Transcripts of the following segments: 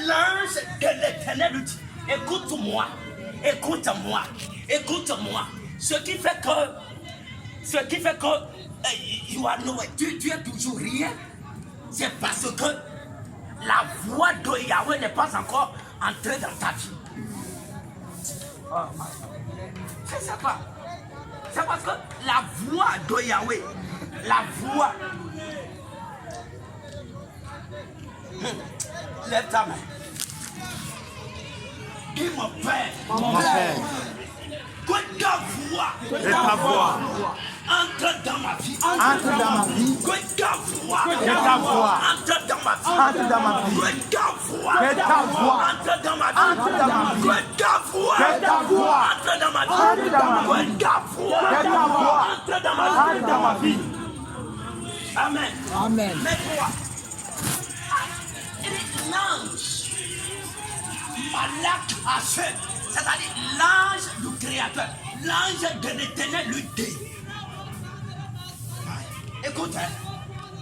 l'ange de l'Éternel lui dit, écoute-moi, écoute-moi, écoute-moi. Ce qui fait que tu es toujours rien, c'est parce que la voix de Yahweh n'est pas encore entrée dans ta vie. Oh, c'est ça pas. C'est parce que la voix de Yahweh, la voix. Lève ta main. Dis mon Père. Mon Père. Que ta voix entre dans ma vie. Entre dans ma vie. Que ta voix entre dans ma vie. Entre dans ma vie. Que ta voix entre dans ma vie. Entre dans ma vie. Que ta voix entre dans ma vie. Entre dans ma vie. Que ta voix entre dans ma vie. Amen. Amen. Mais toi, l'ange, Malak Hachem, c'est-à-dire l'ange du Créateur, l'ange de l'Éternel lui dit. Écoute,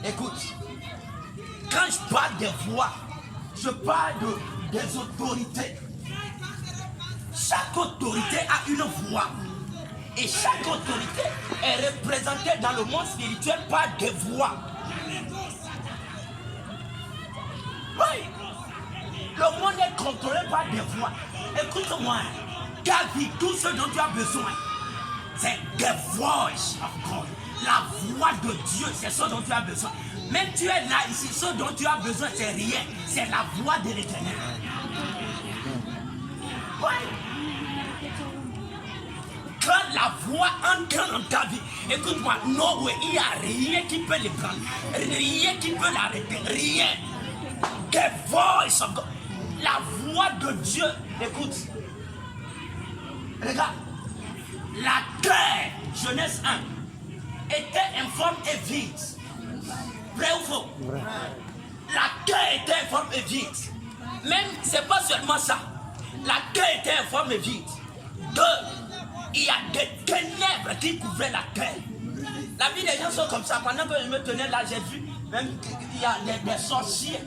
écoute. Quand je parle des voix, je parle des autorités. Chaque autorité a une voix. Et chaque autorité est représentée dans le monde spirituel par des voix. Oui. Le monde est contrôlé par des voix. Écoute-moi, ta vie, tout ce dont tu as besoin, c'est the voice of God. La voix de Dieu, c'est ce dont tu as besoin. Même tu es là ici, ce dont tu as besoin, c'est rien. C'est la voix de l'Éternel. Oui. Quand la voix entre dans ta vie, écoute-moi, non, il n'y a rien qui peut l'ébranler, rien qui peut l'arrêter, rien. The voice of God. La voix de Dieu, écoute. Regarde, la terre, Genèse 1, était informe et vide. Vrai ou faux? Vrai. La terre était informe et vide. Même, c'est pas seulement ça. La terre était informe et vide. Deux, il y a des ténèbres qui couvraient la terre. La vie des gens sont comme ça. Pendant que je me tenais là, j'ai vu même qu'il y a des sorciers.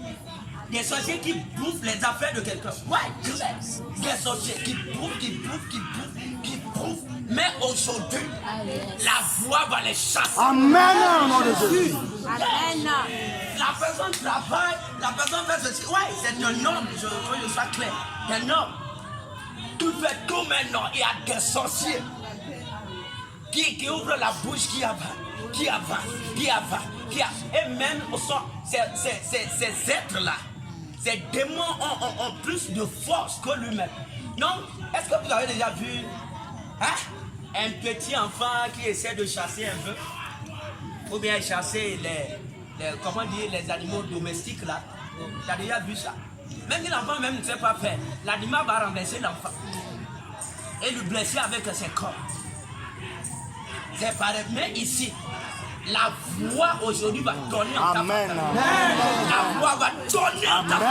Des sorciers qui bouffent les affaires de quelqu'un. Ouais, des sorciers qui bouffent. Mais aujourd'hui, la voix va les chasser. Amen, au nom de Jésus. Amen. La personne travaille, la personne fait ceci. Ouais, c'est un homme, je veux que je sois clair. Un homme. Tu fais tout maintenant. Il y a des sorciers qui ouvrent la bouche, qui avance. Et même ces êtres-là, ces démons ont plus de force que lui-même. Donc, est-ce que vous avez déjà vu un petit enfant qui essaie de chasser un bœuf? Ou bien chasser les animaux domestiques là? Tu as déjà vu ça? Même si l'enfant même ne sait pas faire, l'animal va renverser l'enfant et le blesser avec ses corps. C'est pareil. Mais ici, la voix aujourd'hui va donner en ta vie. La voix va donner en ta vie.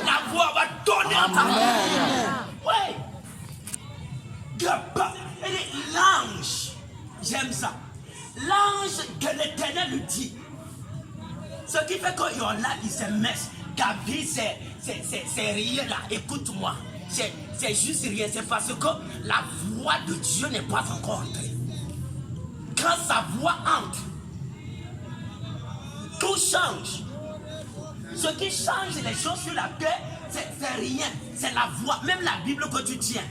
La voix va donner en ta vie. Oui. L'ange, j'aime ça. L'ange de l'Éternel lui dit. Ce qui fait que là, il se met. Ta vie, c'est rien là. Écoute-moi. C'est juste rien. C'est parce que la voix de Dieu n'est pas encore entrée. Quand sa voix entre, tout change. Ce qui change les choses sur la terre, c'est rien. C'est la voix. Même la Bible que tu tiens,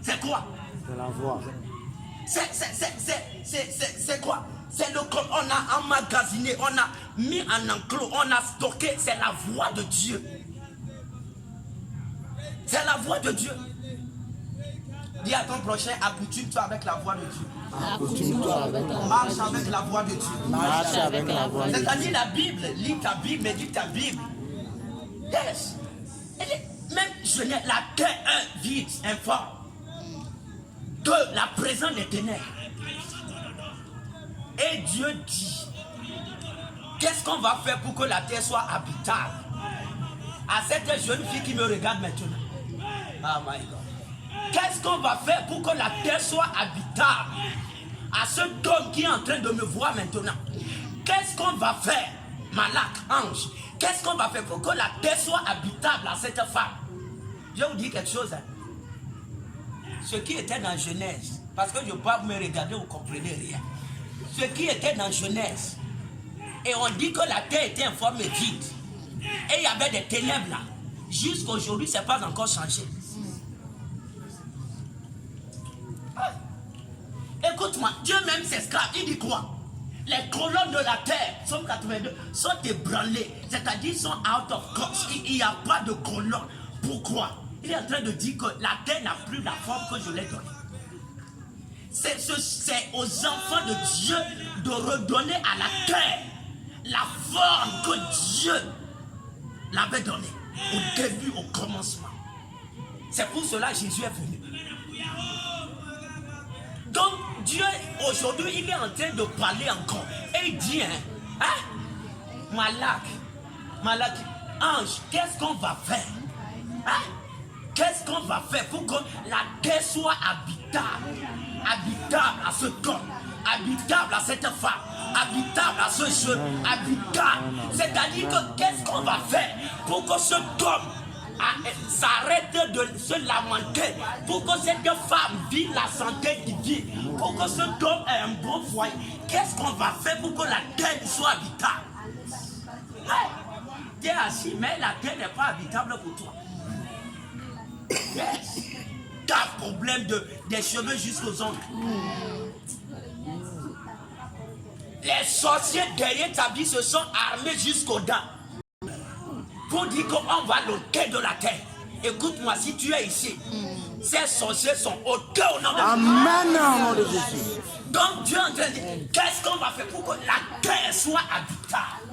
c'est quoi? C'est la voix. C'est quoi? C'est le qu'on a emmagasiné, on a mis en enclos, on a stocké. C'est la voix de Dieu. C'est la voix de Dieu. Dis à ton prochain, accoutume-toi avec la voix de Dieu. Marche avec la voix de Dieu. Marche avec la voix de Dieu. C'est-à-dire la Bible, lis ta Bible, médite ta Bible. Yes. Même Genèse, la terre est vide, informe. Deux, la présence des ténèbres. Et Dieu dit, qu'est-ce qu'on va faire pour que la terre soit habitable? À cette jeune fille qui me regarde maintenant. Oh my God. Qu'est-ce qu'on va faire pour que la terre soit habitable? À cet homme qui est en train de me voir maintenant. Qu'est-ce qu'on va faire? Malak, ange. qu'est-ce qu'on va faire pour que la terre soit habitable à cette femme? Je vais vous dire quelque chose. Hein. Ce qui était dans Genèse, parce que je ne peux pas me regarder, vous ne comprenez rien. Ce qui était dans Genèse, et on dit que la terre était en forme vide, et il y avait des ténèbres là. Jusqu'à aujourd'hui, ce n'est pas encore changé. Écoute-moi, Dieu même s'esclave, il dit quoi? Les colonnes de la terre, Somme 82, sont ébranlées, c'est-à-dire sont out of course. Il n'y a pas de colonnes. Pourquoi? Il est en train de dire que la terre n'a plus la forme que je l'ai donnée. C'est aux enfants de Dieu de redonner à la terre la forme que Dieu l'avait donnée au début, au commencement. C'est pour cela que Jésus est venu. Donc Dieu aujourd'hui il est en train de parler encore et il dit Malak, ange, qu'est-ce qu'on va faire? Hein? Qu'est-ce qu'on va faire pour que la terre soit habitable à ce corps, habitable à cette femme, habitable à ce jeune, habitable. C'est-à-dire que qu'est-ce qu'on va faire pour que ce homme s'arrête de se lamenter, pour que cette femme vive la santé divine, pour que ce homme ait un bon foyer? Qu'est-ce qu'on va faire pour que la terre soit habitable? Tu es assis, mais la terre n'est pas habitable pour toi. Yes. Tu as problème des cheveux jusqu'aux ongles. Les sorciers derrière ta vie se sont armés jusqu'aux dents pour dire qu'on va l'ôter de la terre. Écoute-moi, si tu es ici, ces sorciers sont ôtés au nom de Jésus. Donc Dieu est en train de dire, qu'est-ce qu'on va faire pour que la terre soit habitable?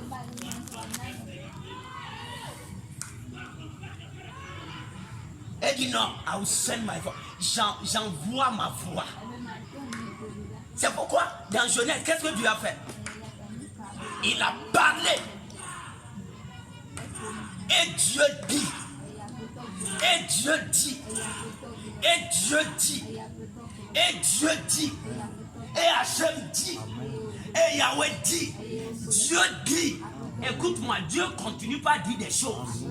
Elle dit non, I will send my voice. J'envoie ma voix. C'est pourquoi dans Genèse, qu'est-ce que Dieu a fait? Il a parlé. Et Dieu dit. Et Dieu dit. Et Dieu dit. Et Dieu dit. Et Hachem dit. Et Yahweh dit. Dieu dit. Écoute-moi, Dieu continue pas à dire des choses.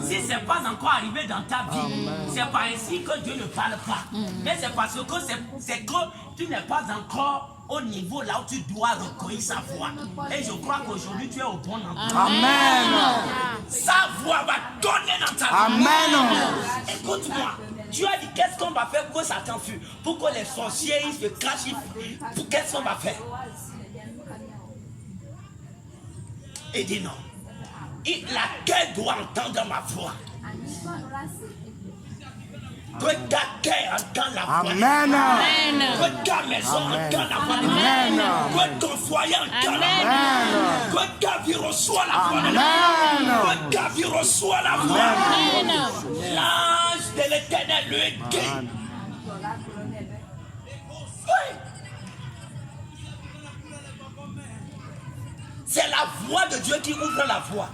Si ce n'est pas encore arrivé dans ta vie, c'est pas ainsi que Dieu ne parle pas. Mais c'est parce que c'est que tu n'es pas encore au niveau là où tu dois recueillir sa voix. Et je crois qu'aujourd'hui tu es au bon endroit. Amen. Sa voix va donner dans ta vie. Amen. Écoute-moi. Dieu a dit qu'est-ce qu'on va faire pour que Satan fuit, pour que les sorciers ils se cachent. Qu'est-ce qu'on va faire? Il dit non. La terre doit entendre ma voix. Que ta terre entende la voix. Amen. Que ta maison entende la voix. Amen. Que ton foyer entende la voix. Que ta vie reçoit la voix. Amen. Que ta vie reçoit la voix. L'ange de l'Éternel lui dit. Oui. C'est la voix de Dieu qui ouvre la voie.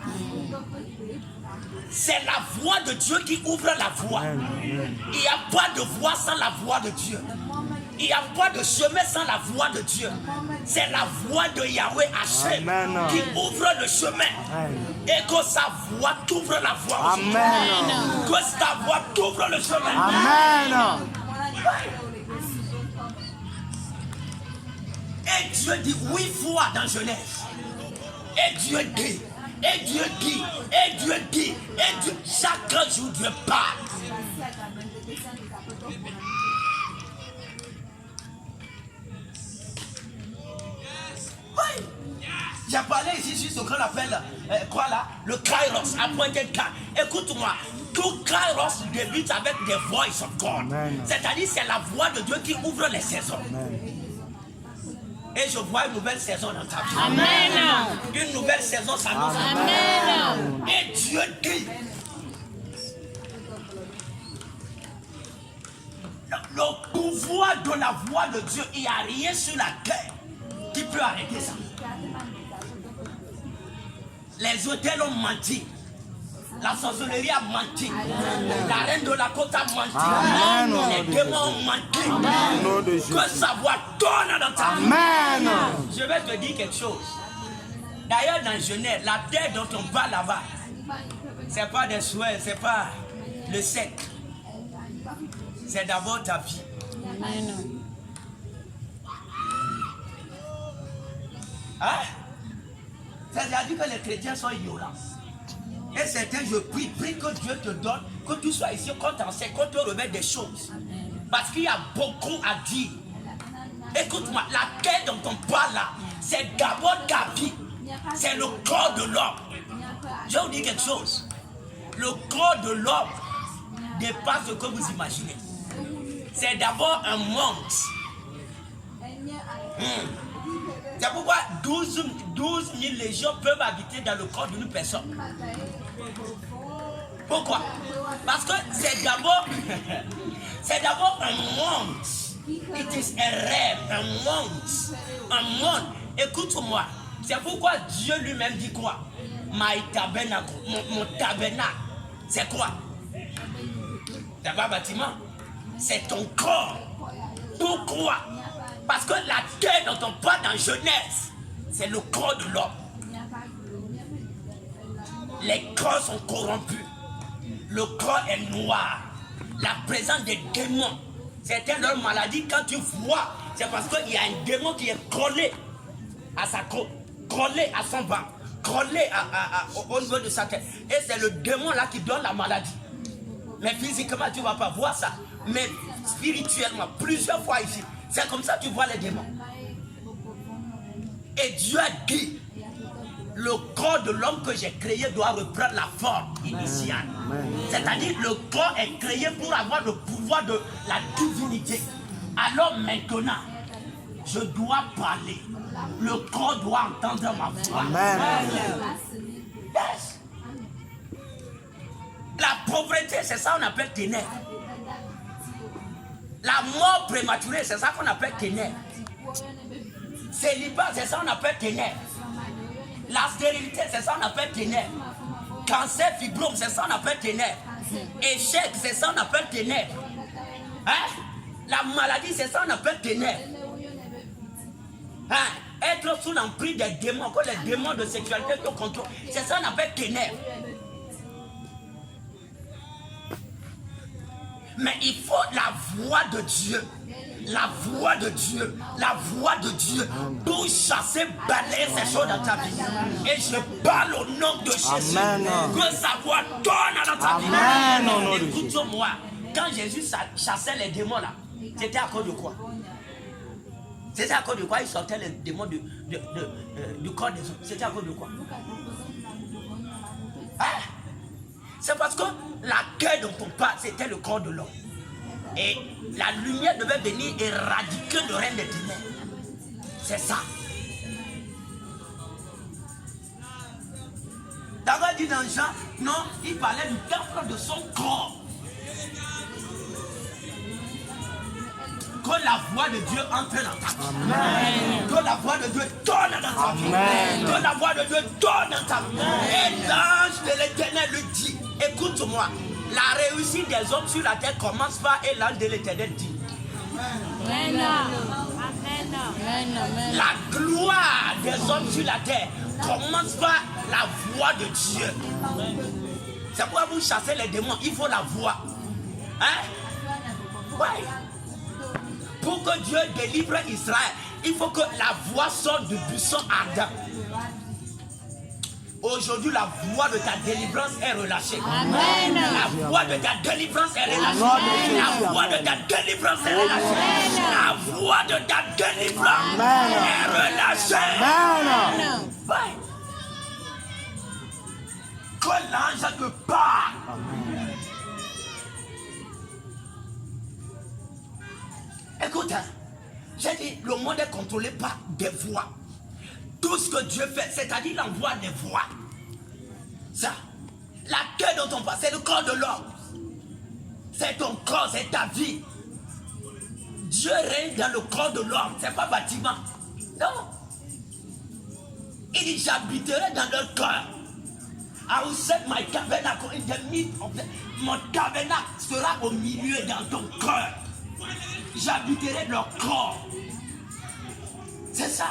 C'est la voix de Dieu qui ouvre la voie. Il n'y a pas de voie sans la voix de Dieu. Il n'y a pas de chemin sans la voix de Dieu. C'est la voix de Yahweh Hachem qui ouvre le chemin. Et que sa voix t'ouvre la voie. Amen. Que sa voix t'ouvre le chemin. Amen. Et Dieu dit 8 fois dans Genèse. Et Dieu dit, et Dieu dit, et Dieu dit, et Dieu, chaque jour Dieu parle. Oui. J'ai parlé ici sur ce qu'on appelle, quoi là, le Kairos, appointed time. Écoute-moi, tout Kairos débute avec the voice of God. C'est-à-dire c'est la voix de Dieu qui ouvre les saisons. Amen. Et je vois une nouvelle saison dans ta vie. Amen. Une nouvelle saison s'annonce. Amen. Et Dieu dit. Le pouvoir de la voix de Dieu, il n'y a rien sur la terre qui peut arrêter ça. Les hôtels ont menti. La sorcellerie a menti. La reine de la côte a menti. Les démons ont menti. Que sa voix tourne dans ta vie. Je vais te dire quelque chose. D'ailleurs, dans Genèse, la terre dont on parle là-bas, c'est pas des souhaits, c'est pas le sec. C'est d'abord ta vie. Hein? C'est-à-dire que les chrétiens sont ignorants. Et certains, je prie que Dieu te donne, que tu sois ici, qu'on t'enseigne, qu'on te remette des choses. Parce qu'il y a beaucoup à dire. Écoute-moi, la terre dont on parle là, c'est d'abord ta vie. C'est le corps de l'homme. Je vais vous dire quelque chose. Le corps de l'homme dépasse ce que vous imaginez. C'est d'abord un monde. C'est pourquoi 12 000 légions peuvent habiter dans le corps d'une personne. Pourquoi? Parce que c'est d'abord un monde. It is a rêve, un monde. Écoute-moi, c'est pourquoi Dieu lui-même dit quoi? My tabernacle, mon tabernacle, c'est quoi? C'est pas un bâtiment, c'est ton corps. Pourquoi? Parce que la terre dont on parle dans Genèse, c'est le corps de l'homme. Les corps sont corrompus. Le corps est noir. La présence des démons. C'était leur maladie. Quand tu vois, c'est parce qu'il y a un démon qui est collé à sa côte, collé à son ventre, collé au niveau de sa tête. Et c'est le démon là qui donne la maladie. Mais physiquement, tu ne vas pas voir ça. Mais spirituellement, plusieurs fois ici, c'est comme ça que tu vois les démons. Et Dieu a dit, le corps de l'homme que j'ai créé doit reprendre la forme initiale. C'est-à-dire, le corps est créé pour avoir le pouvoir de la divinité. Alors maintenant, je dois parler. Le corps doit entendre ma voix. Amen. Yes. La pauvreté, c'est ça qu'on appelle ténèbres. La mort prématurée, c'est ça qu'on appelle ténèbres. Célibat, c'est ça qu'on appelle ténèbres. La stérilité, c'est ça qu'on appelle ténèbres. Cancer, fibrome, c'est ça qu'on appelle ténèbres. Échec, c'est ça qu'on appelle ténèbres. Hein? La maladie, c'est ça qu'on appelle ténèbres. Hein? Être sous l'emprise des démons, que les démons de sexualité te contrôlent, c'est ça qu'on appelle ténèbres. Mais il faut la voix de Dieu. La voix de Dieu. La voix de Dieu. Pour chasser, balayer ces choses dans ta vie. Et je parle au nom de Jésus. Amen. Que sa voix donne dans ta Amen. vie. Écoute-moi. Quand Jésus chassait les démons là, c'était à cause de quoi? C'était à cause de quoi il sortait les démons du corps des hommes? C'était à cause de quoi? Hein? C'est parce que la terre dont on parle, c'était le corps de l'homme. Et la lumière devait venir éradiquer le règne des ténèbres. C'est ça. D'abord dit dans Jean, non, il parlait du temple de son corps. Que la voix de Dieu entre dans ta vie. Amen. Que la voix de Dieu donne dans ta vie. Amen. Que la voix de Dieu donne dans ta vie. Et l'ange de l'Éternel lui dit, écoute-moi, la réussite des hommes sur la terre commence par et l'ange de l'Éternel dit. Amen. Amen. La gloire des hommes sur la terre commence par la voix de Dieu. C'est pourquoi vous chassez les démons, il faut la voix. Hein? Ouais. Pour que Dieu délivre Israël, il faut que la voix sorte du buisson ardent. Aujourd'hui, la voix de ta délivrance est relâchée. Amen. La voix de ta délivrance est relâchée. La voix de ta délivrance est relâchée. La voix de ta délivrance est relâchée. Amen. Ouais. Que l'ange te parle. Écoute, j'ai dit, le monde est contrôlé par des voix. Tout ce que Dieu fait, c'est-à-dire l'envoi des voix. Ça, la terre dont on parle, c'est le corps de l'homme. C'est ton corps, c'est ta vie. Dieu règne dans le corps de l'homme, c'est pas bâtiment. Non. Il dit, j'habiterai dans leur cœur. I will set my tabernacle in the midst of them. Mon tabernacle sera au milieu dans ton cœur. J'habiterai leur corps. C'est ça.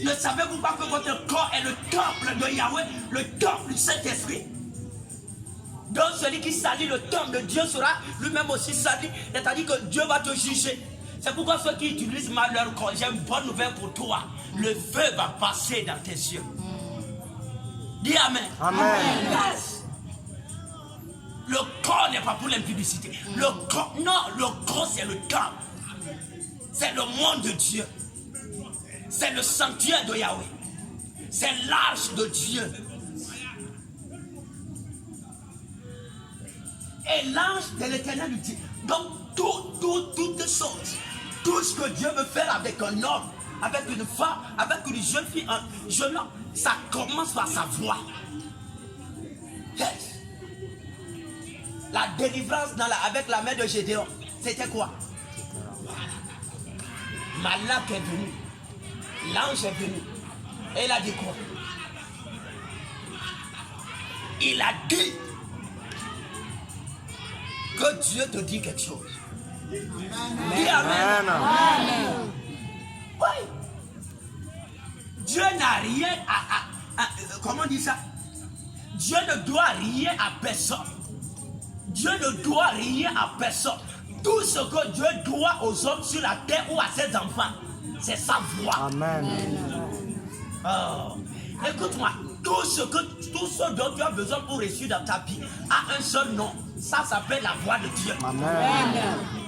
Ne savez-vous pas que votre corps est le temple de Yahweh, le temple du Saint-Esprit? Donc celui qui salit le temple de Dieu sera lui-même aussi sali, c'est-à-dire que Dieu va te juger. C'est pourquoi ceux qui utilisent mal leur corps, j'ai une bonne nouvelle pour toi. Le feu va passer dans tes yeux. Dis Amen. Amen. Yes. Le corps n'est pas pour l'impudicité. Le corps, non, le corps c'est le temple. C'est le monde de Dieu. C'est le sanctuaire de Yahweh. C'est l'arche de Dieu. Et l'ange de l'Éternel lui dit, donc toutes choses, tout ce que Dieu veut faire avec un homme, avec une femme, avec une jeune fille, un jeune homme, ça commence par sa voix. Yes. La délivrance avec la main de Gédéon, c'était quoi? Malak est venu, l'ange est venu, et il a dit quoi? Il a dit que Dieu te dit quelque chose. Dis Amen. Amen. Oui. Dieu n'a rien comment on dit ça? Dieu ne doit rien à personne. Dieu ne doit rien à personne. Tout ce que Dieu doit aux hommes sur la terre ou à ses enfants, c'est sa voix. Amen. Oh. Écoute-moi, tout ce dont tu as besoin pour réussir dans ta vie a un seul nom. Ça s'appelle la voix de Dieu. Amen.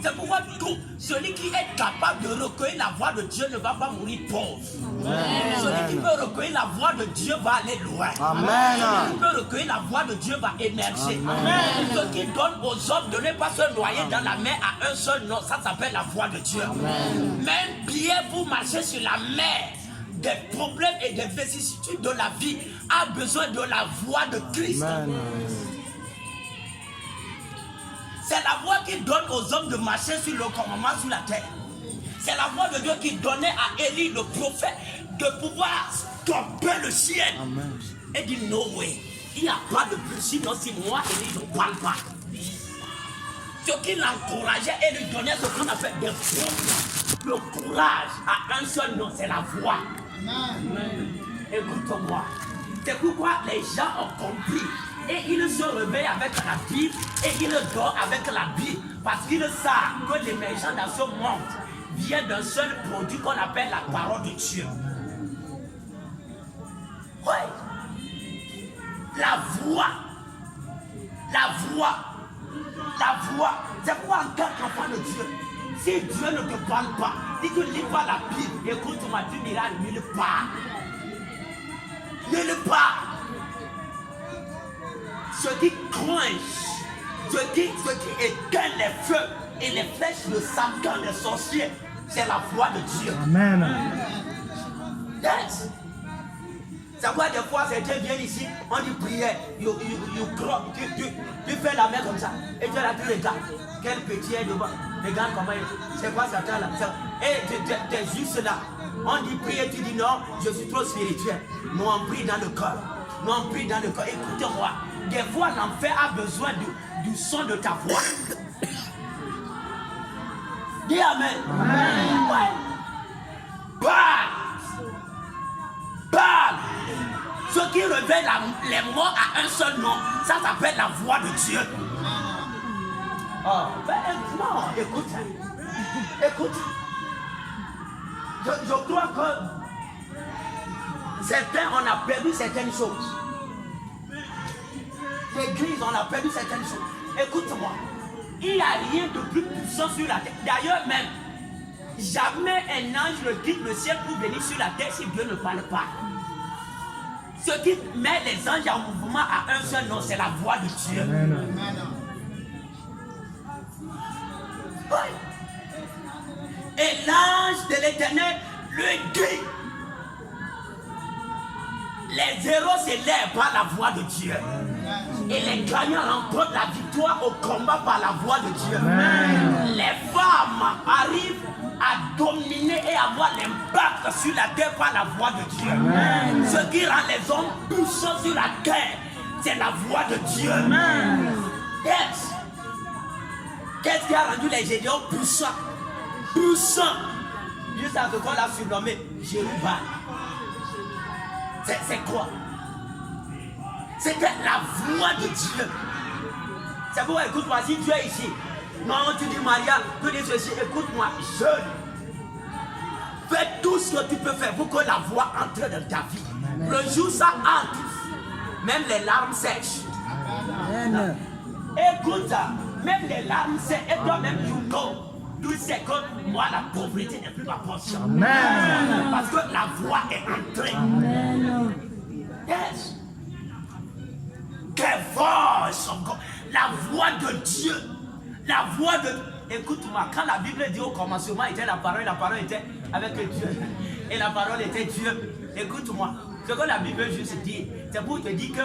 C'est pourquoi tout celui qui est capable de recueillir la voix de Dieu ne va pas mourir pauvre. Celui qui peut recueillir la voix de Dieu va aller loin. Amen. Celui qui peut recueillir la voix de Dieu va émerger. Amen. Ce qui donne aux hommes de ne pas se noyer dans la mer à un seul nom, ça s'appelle la voix de Dieu. Amen. Même bien vous marchez sur la mer, des problèmes et des vicissitudes de la vie a besoin de la voix de Christ. Amen. C'est la voix qui donne aux hommes de marcher sur le commandement sur la terre. C'est la voix de Dieu qui donnait à Élie, le prophète, de pouvoir stopper le ciel. Amen. Et dit no way. Il n'y a pas de plus, sinon si moi Élie ne parle pas. Ce qui l'encourageait et lui donnait ce qu'on appelle des forces. Le courage à un seul nom, c'est la voix. Écoute-moi. C'est pourquoi les gens ont compris. Et ils se réveillent avec la Bible et ils dorment avec la Bible. Parce qu'ils savent que l'émergence dans ce monde vient d'un seul produit qu'on appelle la parole de Dieu. Oui. La voix. La voix. La voix. C'est pourquoi en tant qu'enfant de Dieu, si Dieu ne te parle pas, si tu ne lis pas la Bible, écoute-moi, tu n'iras nulle part. Nulle part. Ce qui craint, ce qui éteint les feux et les flèches de Satan, les sorciers, c'est la voix de Dieu. Amen. Yes. C'est pourquoi des fois certains viennent ici, on dit prière, tu fais la main comme ça, et tu es là, tu regardes, quel petit est devant, regarde comment il est, c'est quoi Satan là, et tu es juste là, on dit prière, tu dis non, je suis trop spirituel, nous on prie dans le cœur, nous on prie dans le cœur, écoutez-moi. Des fois, l'enfer a besoin du son de ta voix. Dis Amen. Amen. Ouais. Parle. Parle. Ce qui révèle les morts à un seul nom, ça s'appelle la voix de Dieu. Oh, ben, non, écoute. Écoute. Je crois que certains, on a perdu certaines choses. L'église, on a perdu certaines choses. Écoute-moi, il n'y a rien de plus puissant sur la terre. D'ailleurs même, jamais un ange ne quitte le ciel pour venir sur la terre si Dieu ne parle pas. Ce qui met les anges en mouvement à un seul nom, c'est la voix de Dieu. Oui. Et l'ange de l'Éternel lui dit, les héros s'élèvent par la voix de Dieu. Et les gagnants remportent la victoire au combat par la voix de Dieu. Amen. Les femmes arrivent à dominer et avoir l'impact sur la terre par la voix de Dieu. Amen. Ce qui rend les hommes puissants sur la terre, c'est la voix de Dieu. Amen. Yes. Qu'est-ce qui a rendu les Gédéons puissants? Puissants. jusqu'à ce qu'on l'a surnommé Jéruba. C'est quoi? C'était la voix de Dieu. C'est pourquoi, écoute-moi, si tu es ici, non, tu dis Maria, tu dis ceci, écoute-moi, jeune. Fais tout ce que tu peux faire pour que la voix entre dans ta vie. Le jour ça entre, même les larmes sèchent. Amen. Écoute ça, même les larmes sèchent. Et toi-même, tu sais que moi, la pauvreté n'est plus ma portion. Amen. Parce que la voix est entrée. Amen. Yes. Quelle voice encore. La voix de Dieu. La voix de... Écoute-moi, quand la Bible dit au commencement était la parole était avec Dieu. Et la parole était Dieu. Écoute-moi, ce que la Bible juste dit, c'est pour te dire que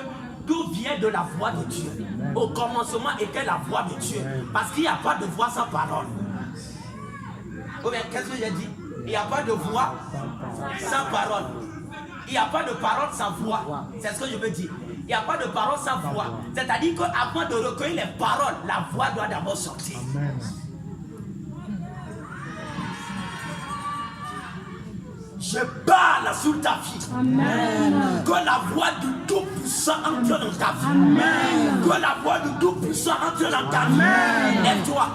tout vient de la voix de Dieu. Au commencement était la voix de Dieu. Parce qu'il n'y a pas de voix sans parole. Ou bien, qu'est-ce que j'ai dit? Il n'y a pas de voix sans parole. Il n'y a pas de parole sans voix. C'est ce que je veux dire. Il n'y a pas de parole sans voix. C'est-à-dire qu'avant de recueillir les paroles, la voix doit d'abord sortir. Amen. Je parle sur ta vie. Amen. Que la voix du Tout-Puissant entre dans ta vie. Amen. Que la voix du Tout-Puissant entre dans ta vie. Lève-toi.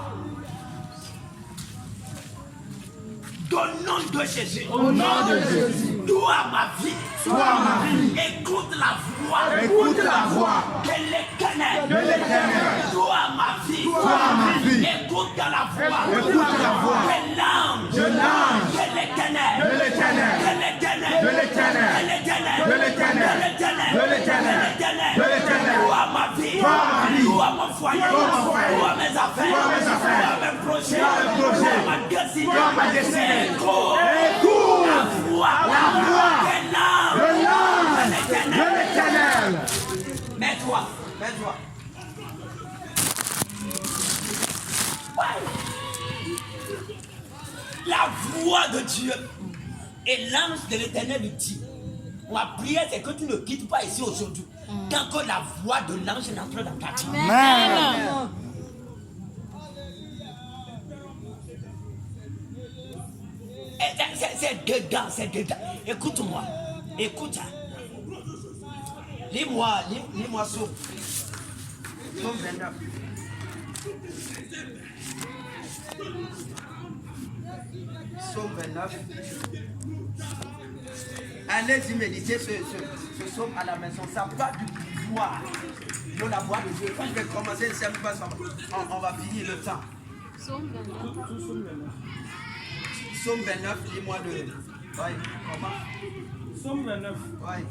Au nom de Jésus. Au nom de Jésus. Toi, ma vie. Toi, ma vie. Écoute la voix. Écoute la voix De l'Éternel. de l'Éternel. Toi, ma vie. Toi, ma vie. Écoute la voix. Écoute la voix De l'ange. de l'ange De l'Éternel. de l'Éternel. De l'Éternel. De l'Éternel. De l'Éternel. De l'Éternel. De De l'Éternel. l'Éternel. De l'Éternel. Toi, ma vie. Toi, ma vie. Toi, mon foyer. Toi, mon foyer. Toi, mes affaires. Toi, mes affaires. Toi, mes projets. Toi, mes projets. Toi, ma destinée. Toi, ma destinée. Écoute. Écoute La voix. De l'ange. de l'ange De de l'Éternel. l'Éternel. Mets-toi. Mets-toi. La voix de Dieu. Et l'ange de l'Éternel lui dit, ma prière c'est que tu ne quittes pas ici aujourd'hui tant que la voix de l'ange n'entre dans ta vie. Amen. C'est dedans, c'est dedans. Écoute-moi, écoute. Lis-moi sur Psaume 29. Psaume 29. Allez-y méditer ce psaume à la maison. Ça part du pouvoir de la voix de Dieu. Quand je vais commencer, on va finir le temps. Psaume 29, dis-moi de... Oui, comment? Psaume 29. Oui.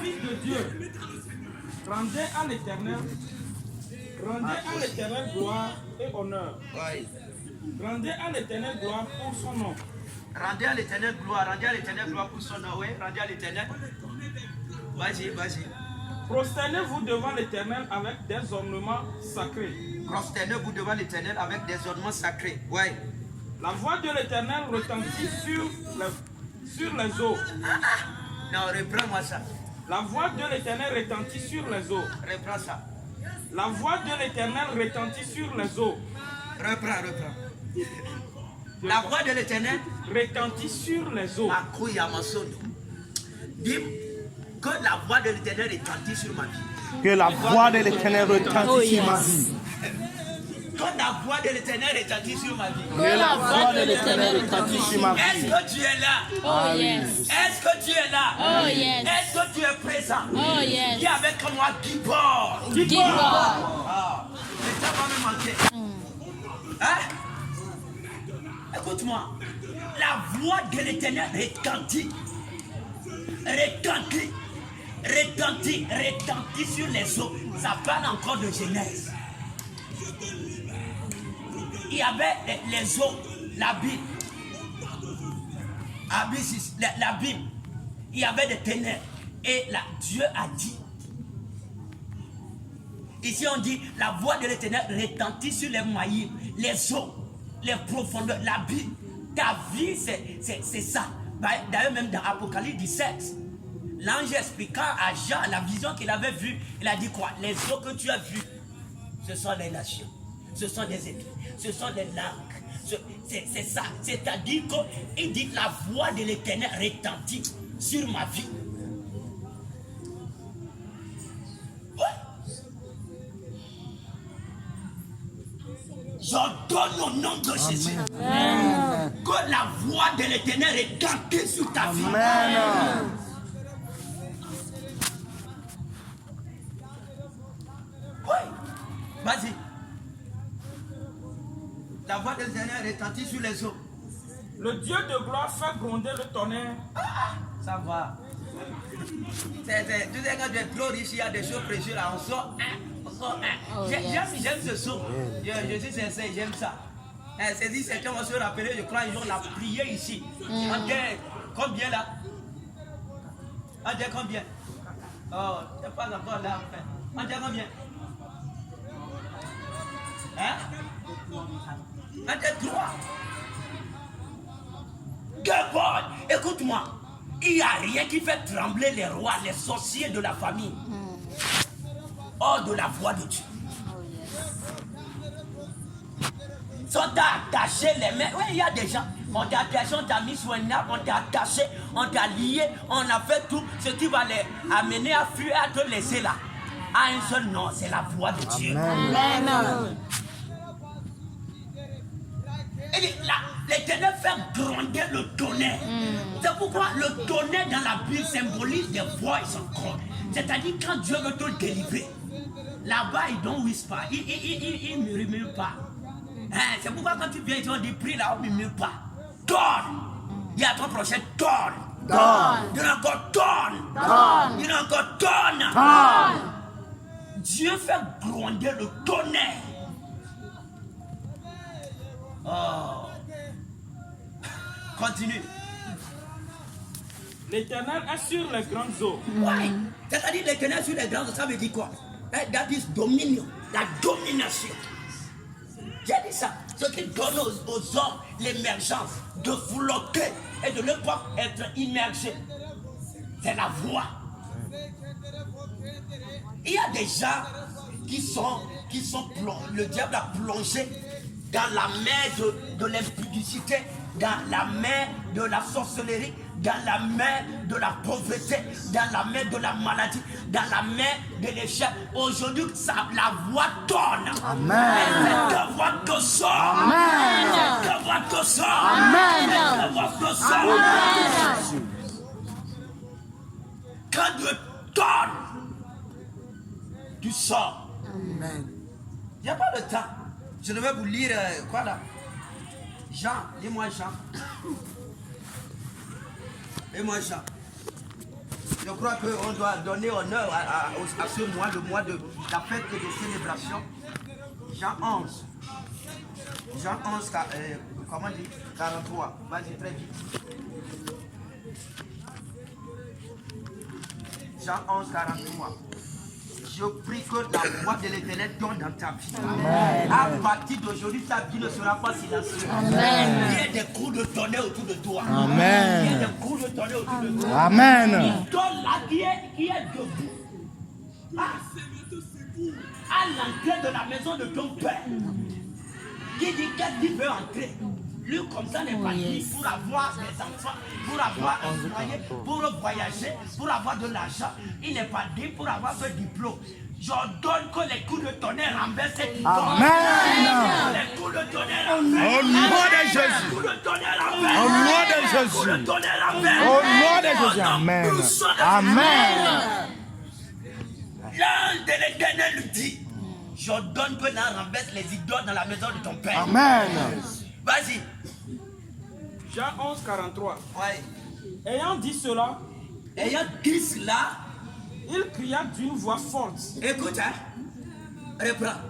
Fils de Dieu, rendez à l'Éternel gloire et honneur. Oui. Rendez à l'Éternel gloire pour son nom. Rendez à l'Éternel gloire pour son nom. Oui, rendez à l'Éternel. Vas-y. Prosternez-vous devant l'Éternel avec des ornements sacrés. Prosternez-vous devant l'Éternel avec des ornements sacrés. Oui. La voix de l'Éternel retentit sur les eaux. Non, reprends-moi ça. La voix de l'Éternel retentit sur les eaux. Reprends ça. La voix de l'Éternel retentit sur les eaux. Reprends. La voix de l'Éternel Retentit sur les eaux. Dis que la voix de l'Éternel retentit sur ma vie. Que la voix de l'Éternel retentit sur ma vie. Que la voix de l'Éternel retentit sur ma vie. Que la voix de l'Éternel retentit sur ma Est-ce vie. que tu es là? Oh yes. Est-ce que tu es là? Oh yes. Est-ce que tu es présent? Oh yes. Qui est avec moi? Gibor. Give God. Ah, le temps va me manquer. Hein? Écoute-moi. La voix de l'Éternel retentit. Retentit sur les eaux. Ça parle encore de Genèse. Il y avait les eaux, la Bible. La Bible. Il y avait des ténèbres. Et Dieu a dit. Ici on dit, la voix de l'Éternel retentit sur les maillis, les eaux, les profondeurs. La Bible, ta vie c'est ça. D'ailleurs même dans Apocalypse 17, l'ange expliquant à Jean la vision qu'il avait vue, il a dit quoi? Les eaux que tu as vues, ce sont les nations. ce sont des écrits, ce sont des langues. C'est ça. C'est-à-dire qu'il dit la voix de l'Éternel retentit sur ma vie. J'ordonne au nom de Jésus que la voix de l'Éternel retentisse sur ta vie. Amen. Oui, vas-y. La voix de l'Éternel retentit sur les eaux. Le Dieu de gloire fait gronder le tonnerre. Ça va. Tu sais, quand tu es trop riche, il y a des choses précieuses là, on sort un. J'aime ce son. Je suis sincère, j'aime ça. C'est dit, certains vont se rappeler, je crois, ils ont la prière ici. On dit combien là? On dit combien? Oh, tu n'es pas encore là. On dit combien? Hein? On dit 3. D'abord, écoute-moi. Il n'y a rien qui fait trembler les rois, les sorciers de la famille. Hors de la voix de Dieu. Sont attachés les mains. Oui, il y a des gens. On t'a attaché, on t'a mis sur un arbre, on t'a attaché, on t'a lié, on a fait tout ce qui va les amener à fuir, à te laisser là. À un seul nom, c'est la voix de Dieu. Amen. L'Éternel fait gronder le tonnerre. C'est pourquoi le tonnerre dans la Bible symbolise des voix et son corps. C'est-à-dire quand Dieu veut te délivrer, là-bas il ne whisper pas, il ne murmure pas. Hein, c'est pourquoi quand tu viens ici on dit prie là, on ne murmure pas. Donne. Il y a ton prochain donne. Il y en a encore donne. Il y en a encore donne. Dieu fait gronder le tonnerre. Oh. Continue. L'Éternel est sur les grandes eaux. Oui. C'est-à-dire l'Éternel sur les grandes eaux, ça veut dire quoi? That is dominion. La domination. J'ai dit ça. Ce qui donne aux hommes l'émergence de flotter et de ne pas être immergé. C'est la voix. Il y a des gens qui sont le diable a plongé dans la mer de l'impudicité, dans la mer de la sorcellerie, dans la mer de la pauvreté, dans la mer de la maladie, dans la mer de l'échec. Aujourd'hui, la voix tourne. Amen. Ta voix te sort. Amen. Ta voix te sort. Amen. Ta voix te sort. Quand Dieu tourne, tu sors. Amen. Il n'y a pas de temps. Je devais vous lire quoi là? Jean, dis-moi Jean. Dis-moi Jean. Je crois qu'on doit donner honneur à ce mois, le mois de la fête de célébration. Jean 11. Jean 11, comment dit? 43. Vas-y, très vite. Jean 11, 43. Je prie que la voix de l'Éternel donne dans ta vie. Amen. À partir d'aujourd'hui, ta vie ne sera pas silencieuse. Amen. Il y a des coups de tonnerre autour de toi. Amen. Il y a des coups de tonnerre autour de toi. Amen. Il donne là qui est debout. À l'entrée de la maison de ton père. Qui dit qu'il veut entrer. Lui, comme ça, n'est pas dit pour avoir des enfants, pour avoir un foyer, pour voyager, pour avoir de l'argent. Il n'est pas dit pour avoir ce diplôme. J'ordonne que les coups de tonnerre renversent cette histoire. Amen. Les coups de tonnerre renversent. Au nom de Jésus. Les coups de tonnerre renversent. Au nom de Les coups de Jésus. tonnerre renversent. Au nom de Jésus. Amen. Amen. L'ange de l'Éternel lui dit, j'ordonne que l'un renverse les idoles dans la maison de ton père. Amen. Vas-y. Jean 11, 43. Ouais. Ayant dit cela, Ayant dit cela, il cria d'une voix forte. écoute, hein. Reprends.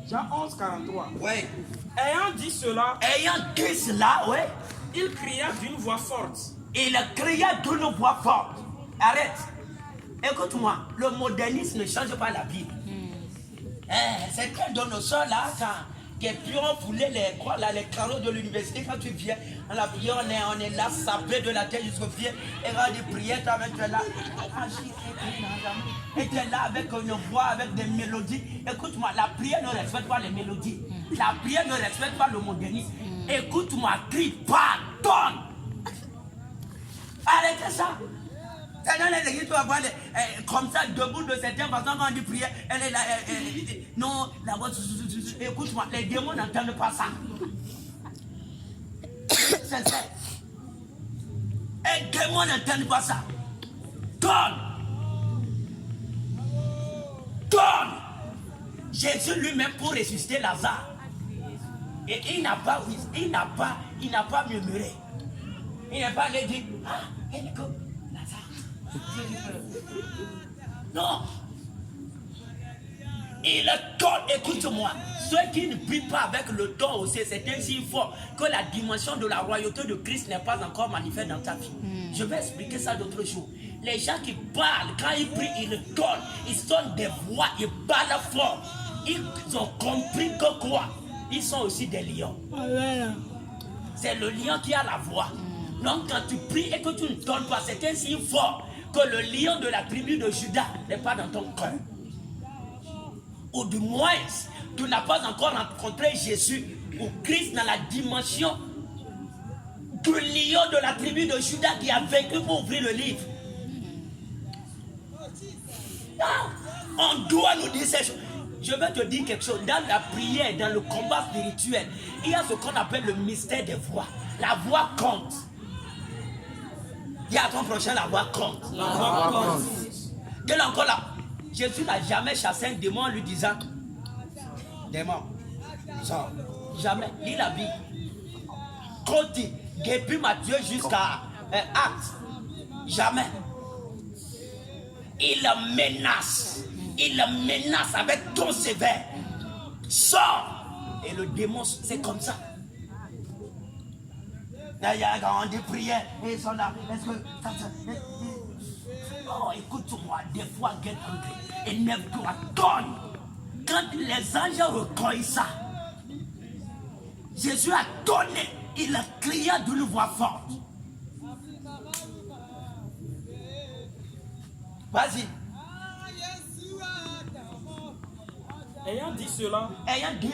Jean 11, 43. Ouais. Ayant dit cela, Ayant dit cela, ouais. il cria d'une voix forte. Il cria d'une voix forte. Arrête. Écoute-moi, le modernisme ne change pas la Bible. C'est que dans nos soeurs là, qui ont foulé les croix, là, les carreaux de l'université. Quand tu viens, on la prière, on est là, sapé de la tête jusqu'au pied. Et quand tu prier, tu es là. Et tu es là avec une voix, avec des mélodies. Écoute-moi, la prière ne respecte pas les mélodies. La prière ne respecte pas le modernisme. Écoute-moi, crie, pardonne. Arrêtez ça. Dans les églises, tu vas voir comme ça, debout de certaines façons, quand on dit prière, elle est là. Non, la voix. Écoute-moi, les démons n'entendent pas ça. C'est ça. Les démons n'entendent pas ça. Donne. Donne. Jésus lui-même pour ressusciter Lazare. Et il n'a pas murmuré. Il n'a pas allé dire, ah, Lazare. Non. Et le don, écoute-moi, ceux qui ne prient pas avec le don aussi, c'est ainsi fort que la dimension de la royauté de Christ n'est pas encore manifeste dans ta vie. Je vais expliquer ça d'autre jour. Les gens qui parlent, quand ils prient, ils le donnent. Ils sont des voix, ils parlent fort. Ils ont compris que quoi? Ils sont aussi des lions. C'est le lion qui a la voix. Donc quand tu pries et que tu ne donnes pas, c'est ainsi fort que le lion de la tribu de Judas n'est pas dans ton cœur. Ou du moins, tu n'as pas encore rencontré Jésus ou Christ dans la dimension du lion de la tribu de Judas qui a vaincu pour ouvrir le livre. Non, on doit nous dire ces choses. Je vais te dire quelque chose. Dans la prière, dans le combat spirituel, il y a ce qu'on appelle le mystère des voix. La voix compte. Il y a ton prochain, la voix compte. La voix compte. Quel encore là? Jésus n'a jamais chassé un démon en lui disant démon, sors. Jamais. Lis la Bible. Continue. Depuis Matthieu jusqu'à Actes. Jamais. Il menace. Il menace avec ton sévère. Sors. Et le démon, c'est comme ça. D'ailleurs, quand on dit prière, ils sont là. Est-ce que ça. Oh, écoute-moi, des fois, get angry. Énerve-toi, donne. Quand les anges recueillent ça, Jésus a donné, il a crié d'une voix forte. Vas-y. Ayant dit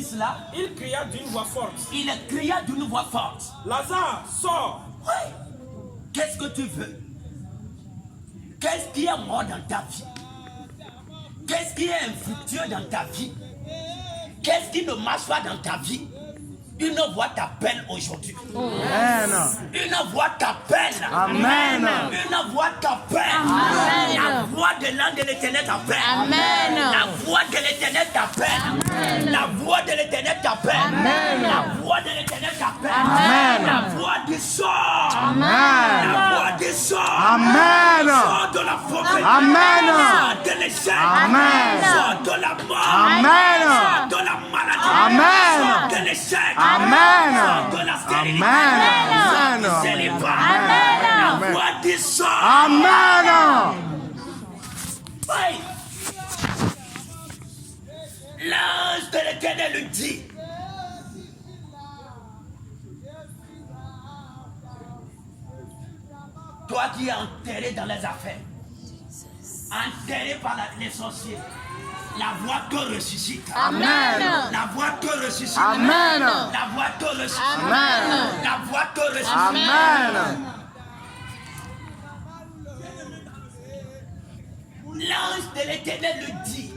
cela, il cria d'une voix forte. Il a crié d'une voix forte. Lazare, sors. Oui. Qu'est-ce que tu veux? Qu'est-ce qui est mort dans ta vie? Qu'est-ce qui est infructueux dans ta vie? Qu'est-ce qui ne marche pas dans ta vie? Une voix t'appelle aujourd'hui. Amen. Une voix t'appelle. Amen. Une voix t'appelle. Amen. La voix de l'âme de l'éternel t'appelle. Amen. La voix de l'éternel t'appelle. La voix de l'éternel t'appelle. La voix de l'éternel t'appelle. Amen. La voix du sort. Amen. La voix du sort. Amen. Sort de la pauvreté. Amen. Sort de l'échec. Amen. Sort de la mort. Amen. Sort de la maladie. Amen. Sort de l'échec. Amen. Sort de la stérilité. Amen. Sort du célibat. Amen. La voix du sort. Amen. Oui. L'ange de l'éternel le dit. Toi qui es enterré dans les affaires, enterré par les sorciers, la voix te ressuscite. Amen. La voix te ressuscite. Amen. La voix te ressuscite. Amen. La voix te ressuscite. Amen. L'ange de l'éternel le dit.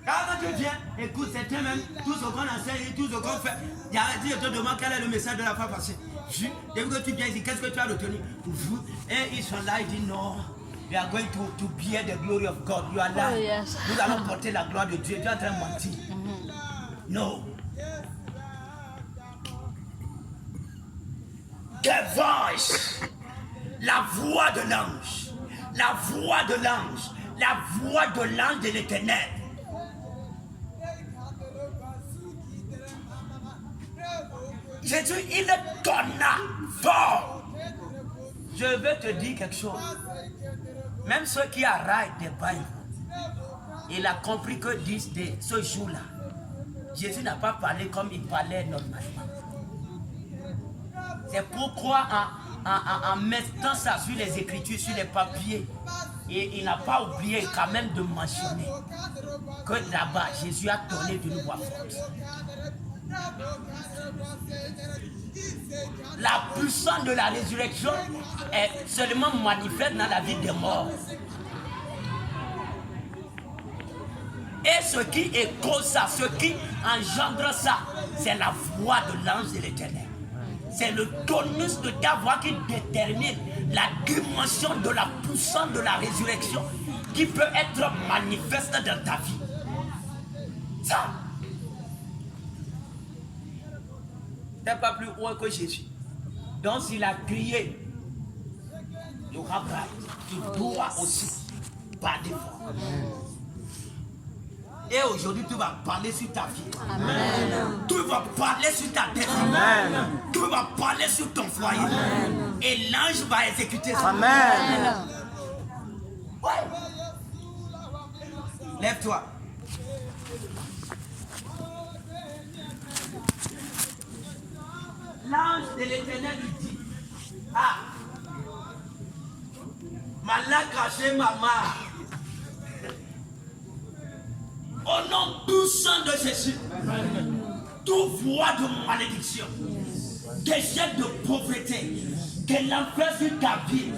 Quand tu viens, écoute, c'était même tout ce qu'on enseigne, tout ce qu'on fait. Il y a dit, je te demande quel est le message de la fois passée. Dès que tu viens ici, qu'est-ce que tu as retenu? Et ils sont là, ils disent non. We are going to bear the glory of God. You are là. Oh, yes. Nous allons porter la gloire de Dieu. Tu es en train de mentir. Non. The voice. La voix de l'ange. La voix de l'ange. La voix de l'ange de l'éternel. Jésus, il donna fort. Je veux te dire quelque chose. Même ceux qui arrêtent des Bibles, il a compris que ce jour-là, Jésus n'a pas parlé comme il parlait normalement. C'est pourquoi en mettant ça sur les écritures, sur les papiers, et il n'a pas oublié quand même de mentionner que là-bas, Jésus a donné d'une voix forte. La puissance de la résurrection est seulement manifeste dans la vie des morts. Et ce qui écoute ça, ce qui engendre ça, c'est la voix de l'ange de l'Éternel. C'est le tonus de ta voix qui détermine la dimension de la puissance de la résurrection qui peut être manifeste dans ta vie. Ça, n'est pas plus haut que Jésus. Donc s'il a crié, tu dois aussi parler fort. Et aujourd'hui, tu vas parler sur ta vie. Amen. Tu vas parler sur ta tête. Amen. Tu vas parler sur ton foyer. Amen. Et l'ange va exécuter ça. Amen. Ouais. Lève-toi. L'ange de l'Éternel lui dit, ah, malade caché maman. Au nom puissant de Jésus, toute voix de malédiction, des jets de pauvreté, de l'enfer sur ta vie,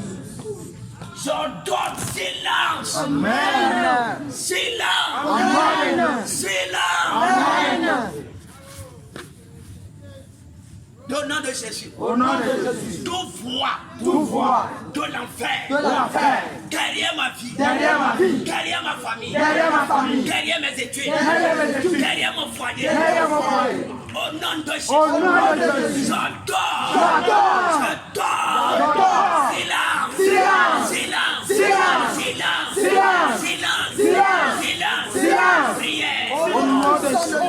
j'ordonne silence. Amen. Silence. Amen. Silence. Amen. Au nom de Jésus. Au nom de Jésus. Tout voix de l'enfer. Derrière ma vie. Derrière ma famille. Derrière mes études. Derrière mon foyer. Au nom de Jésus. J'adore. Silence. Prière. Au nom de Jésus.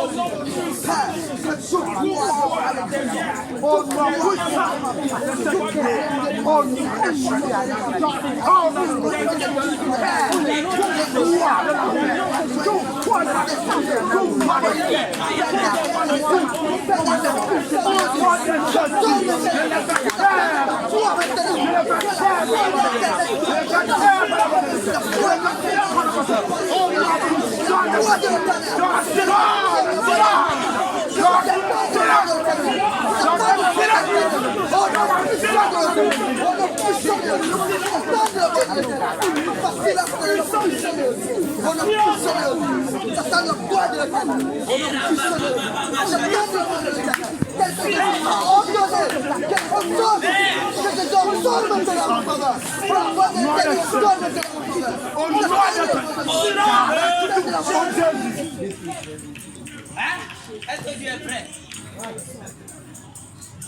Est-ce que tu es prêt?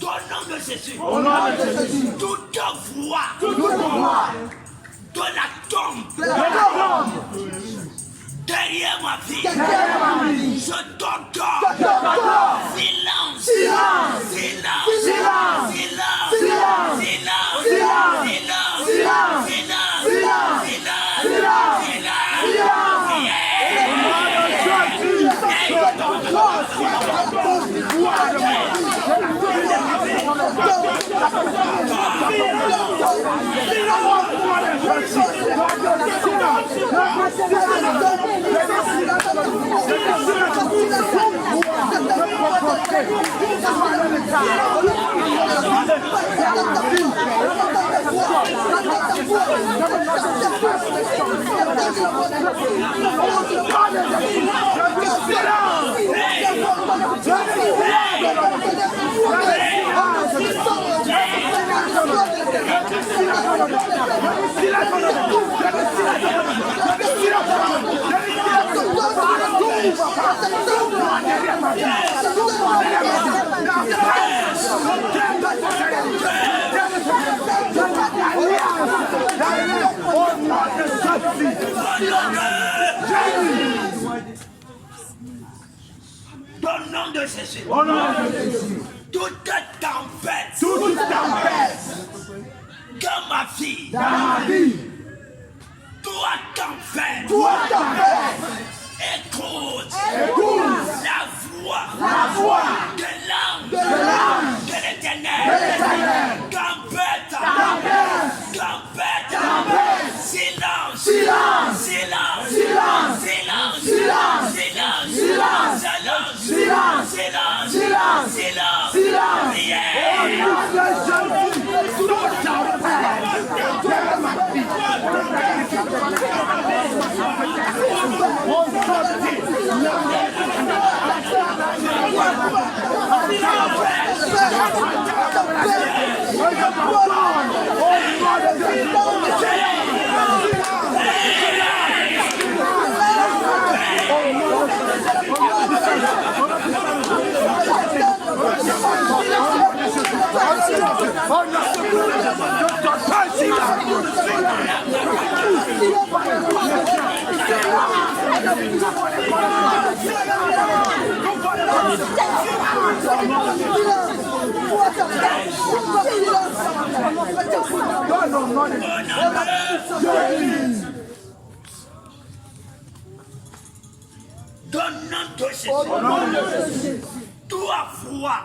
Au nom de Jésus. Toute voix de la tombe derrière ma vie, je t'ordonne. Silence. Au nom de Jésus. Toute tempête dans ma vie, toi tempête, Toi froid,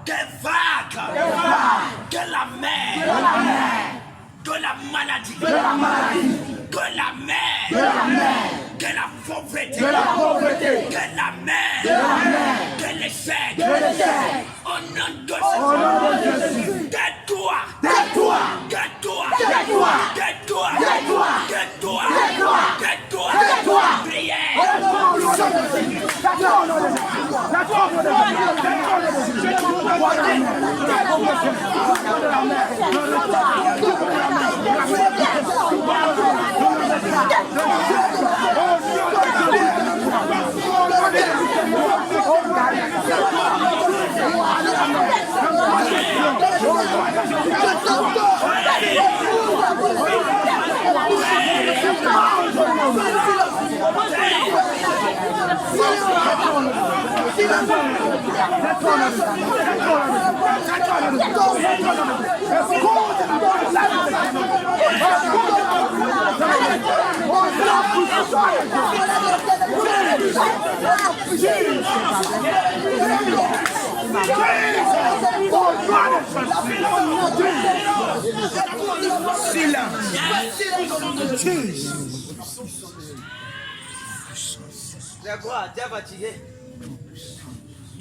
des vagues, de la mer, de la maladie, de la mer, de la pauvreté, de la mer, de l'échec, au nom de Jésus, tais-toi, prière.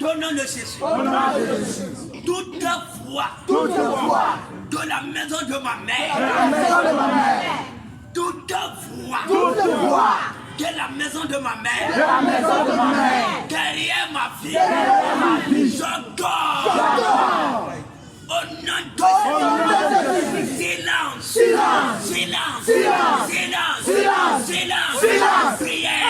Au nom de Jésus, toute voix de la maison de ma mère, toute voix de la maison de ma mère, derrière ma vie, je dors. Au nom de Jésus, silence, prière.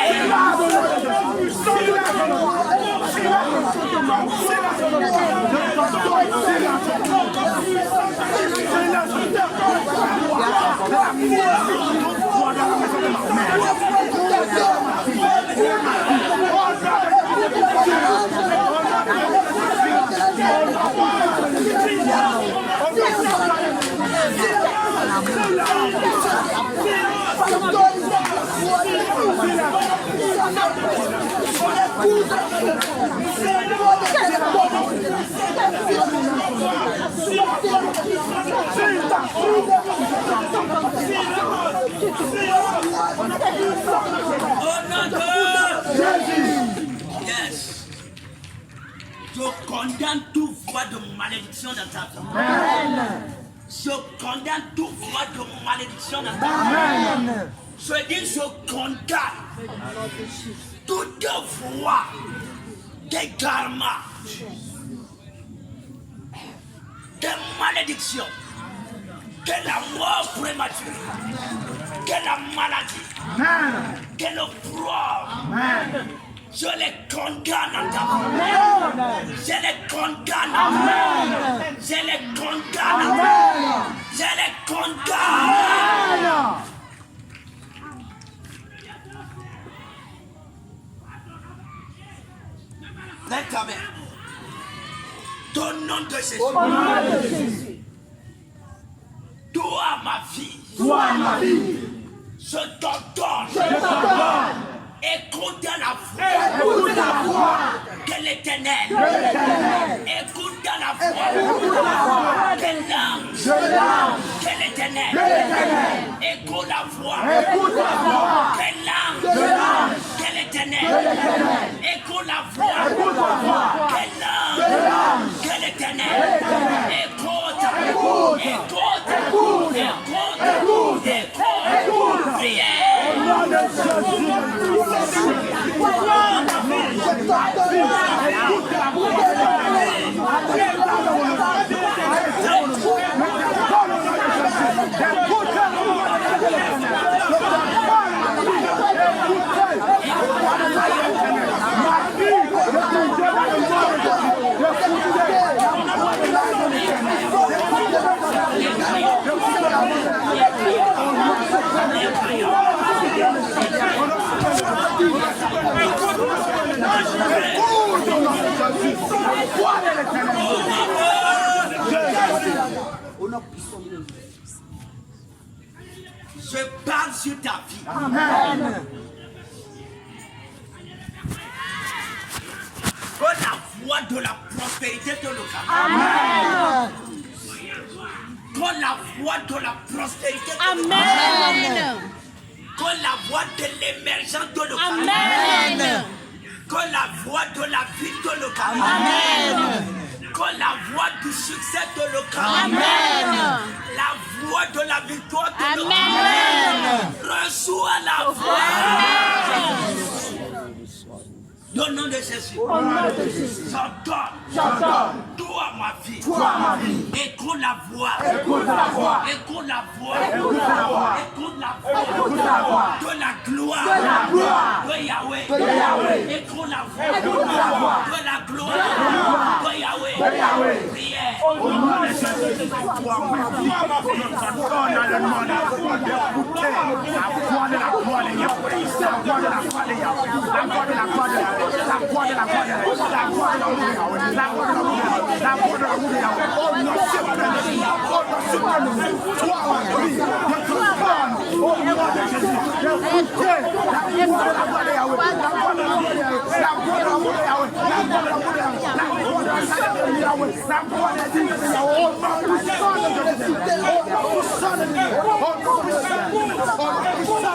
Yes. Je condamne toute voix de malédiction dans ta vie. Je condamne toute voix de malédiction dans ta vie. Je dis, je condamne toute voix d'égarement, de malédiction, de la mort prématurée, de la maladie, de l'opprobre. Je les condamne en ta vie. Je les condamne. Je les condamne. Je les condamne. Lève ta main. Au nom de Jésus. Toi ma vie. Je t'ordonne. Écoute la voix de l'Éternel. Écoute la voix de l'ange de l'Éternel. Écoute la voix de l'ange de l'Éternel. Écoute la voix de l'ange de l'Éternel. Écoute. Prière. Je parle sur ta vie. Amen. Que la voix de la prospérité te localise. Amen. Que la voix de la prospérité te localise. Amen. Que la voix de l'émergence te localise. Amen. Que la voix de la vie te localise. Amen. Que la voix du succès te localise. Amen. La voix de la victoire te Amen. localise. Reçois la voix. Au nom de Jésus. J'entends. Toi ma vie. Écoute la voix. Écoute la voix. Écoute la voix. Écoute la voix. De la gloire. De Yahweh. Écoute la voix. De la gloire. De Yahweh. Prière. Au nom de Jésus. Toi ma vie. Donne le monde d'écouter la voix de la gloire de Yahweh. La voix de la gloire de Yahweh. La voix de la gloire de Yahweh. La voix de la gloire de Yahweh. La voix de la gloire de Yahweh. La voix de la gloire de Yahweh. La voix de la gloire de Yahweh. Oh non, c'est pas toi ma vie. Au nom de Jésus. Écoutez la voix de la gloire de Yahweh. La voix de la gloire de Yahweh. La voix de la gloire de Yahweh. La voix de la gloire de Yahweh. La voix de la gloire de Yahweh. La voix de la gloire de Yahweh. Oh non, puissant de Jésus. Oh non, puissant de Jésus. Oh non, puissant de Jésus. Oh non, puissant de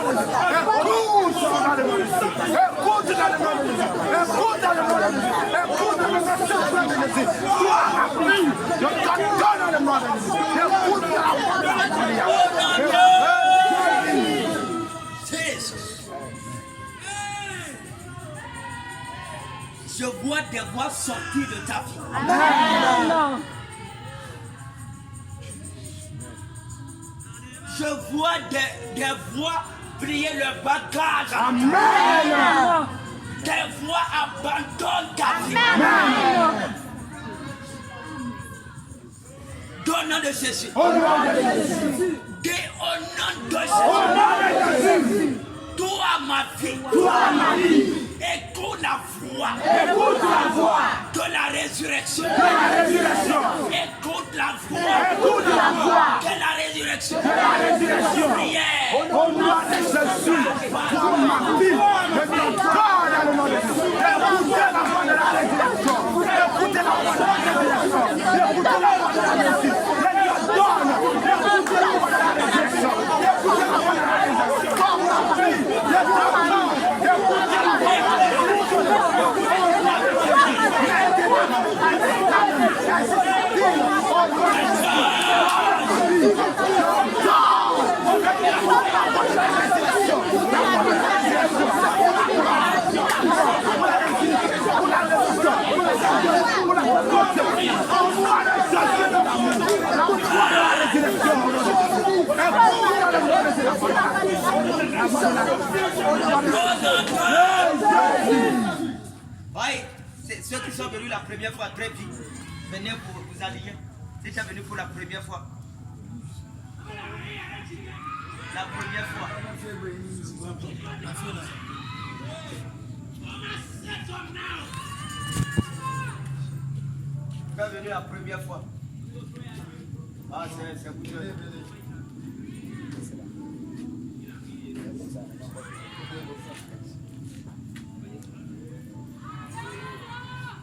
Jésus. Écoute dans le nom de Jésus. Écoute dans le nom de Jésus. Écoute dans le nom de Jésus. Écoute dans le nom de Jésus. Toi, ma vie, je t'ordonne dans le nom de Jésus. Écoute dans la voix de Jésus. Je vois des voix sortir de ta vie. Amen. Je vois des voix plier le bagage. Amen. Des voix abandonnent ta vie. Amen. Au nom de Jésus. Au nom de Jésus. Dis au nom de Au nom de Jésus. Jésus. Toi ma vie. Toi ma vie. Écoute la voix. Écoute la voix De la résurrection. de la résurrection. Écoute la voix. Écoute la voix De la résurrection. de la résurrection. Prière. Au nom de Jésus. Toi ma vie. Je t'entends dans le nom de Jésus. Écoutez la voix de la résurrection. Écoutez la voix de la résurrection. Écoutez la voix de la résurrection. Je t'ordonne. Écoutez la voix de la résurrection. Écoutez la voix de la résurrection. Toi ma vie. Je t'entends. Écoutez la voix de la Oui, c'est ceux qui sont venus la première fois, très vite. Venez pour vous aligner. Si tu es venu pour la première fois. La première fois. Tu es venu la première fois. Ah, c'est vous deux.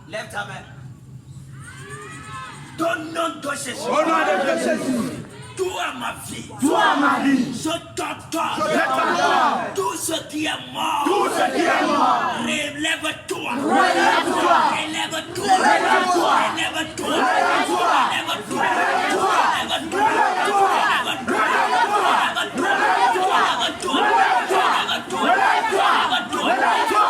Lève ta main. Ton nom de Jésus. Au nom de Jésus. Toi ma vie. Toi ma vie. Je t'entends. Je t'entends. Tout ce qui est mort. Tout ce qui est mort. Relève-toi. Relève-toi. Relève-toi. Relève-toi. Relève-toi. Relève-toi. Relève-toi. Relève-toi. Relève-toi.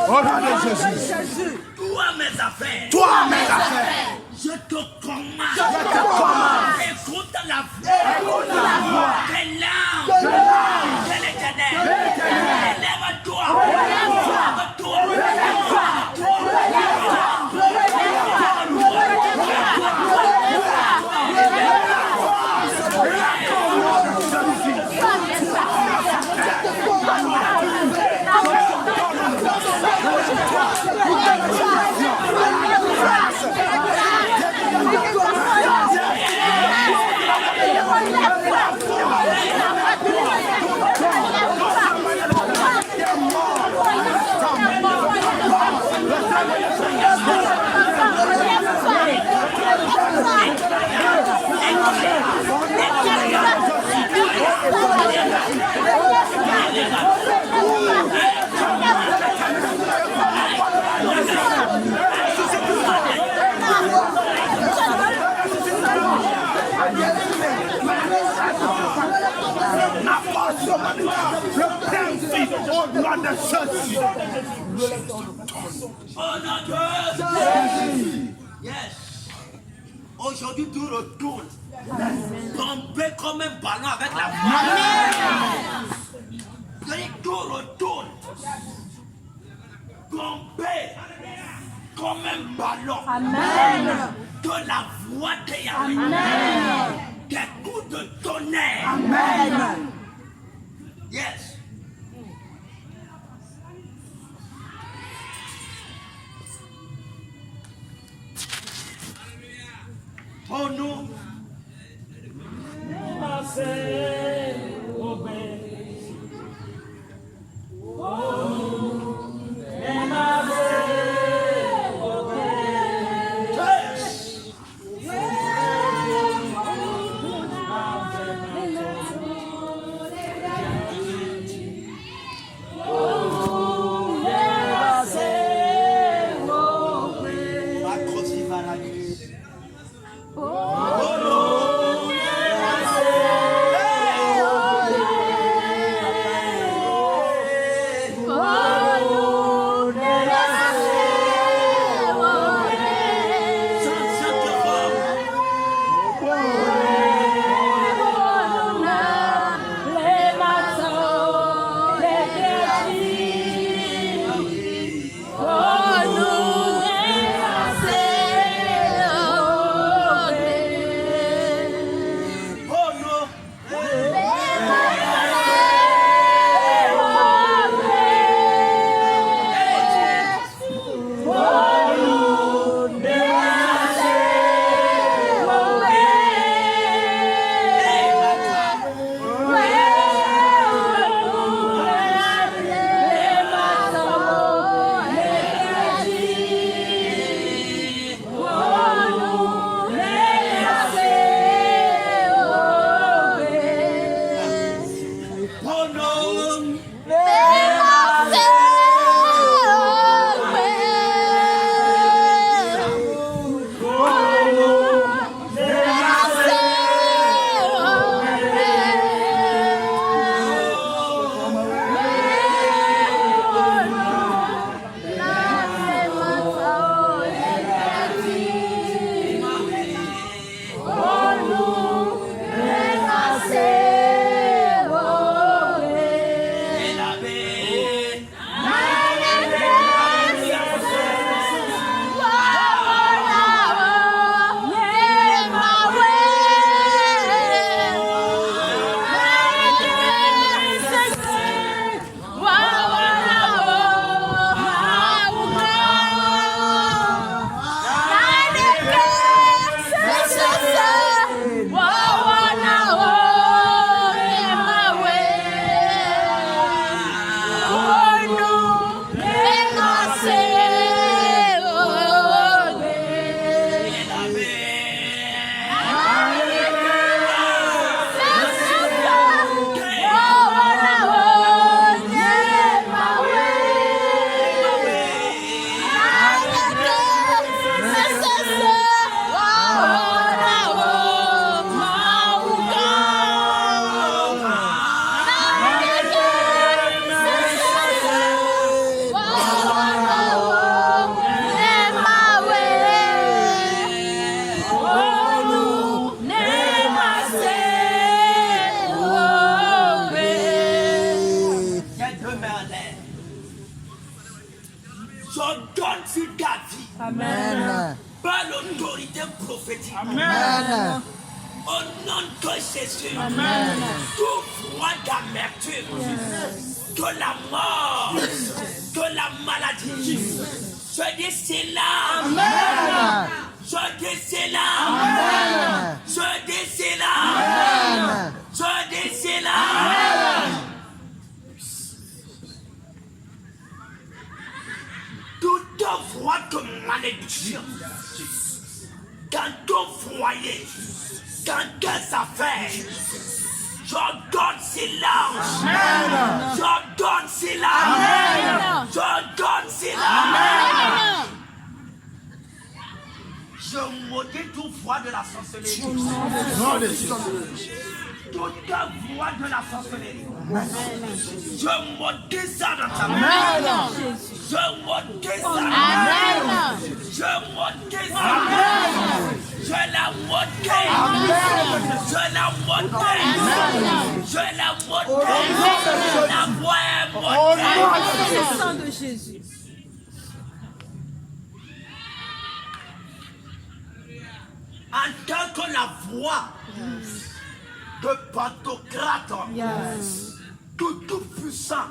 Au nom de Jésus. Toi mes affaires. Toi mes affaires. Je te commande. Écoute la voix. De l'âme. De l'Éternel. Lève-toi. Le principe au nom de Jésus. Au nom de Jésus. Yes. Aujourd'hui, tu retournes. Tomber comme un ballon avec la voix. Tu retournes. Tomber comme un ballon. Amen. De la voix de Yahweh. Amen. Des coups de tonnerre. Amen. Yes. Oh non. Au nom de Jésus, tout froid d'amertume, de la mort, de la maladie, je dis silence. Je dis silence. Je dis silence. Je dis silence. Toute voix de malédiction dans ton foyer, dans tes affaires, j'ordonne silence. J'ordonne silence. J'ordonne silence. Je maudis toute voix de la sorcellerie. Toute voix de la sorcellerie. Je maudis ça dans ta main. Je maudis ça. Je maudis ça. Je la maudis. Je la maudis. Je la maudis. La voix est maudite. Le sang de Jésus. En tant que la voix de Pantocrate, tout puissant,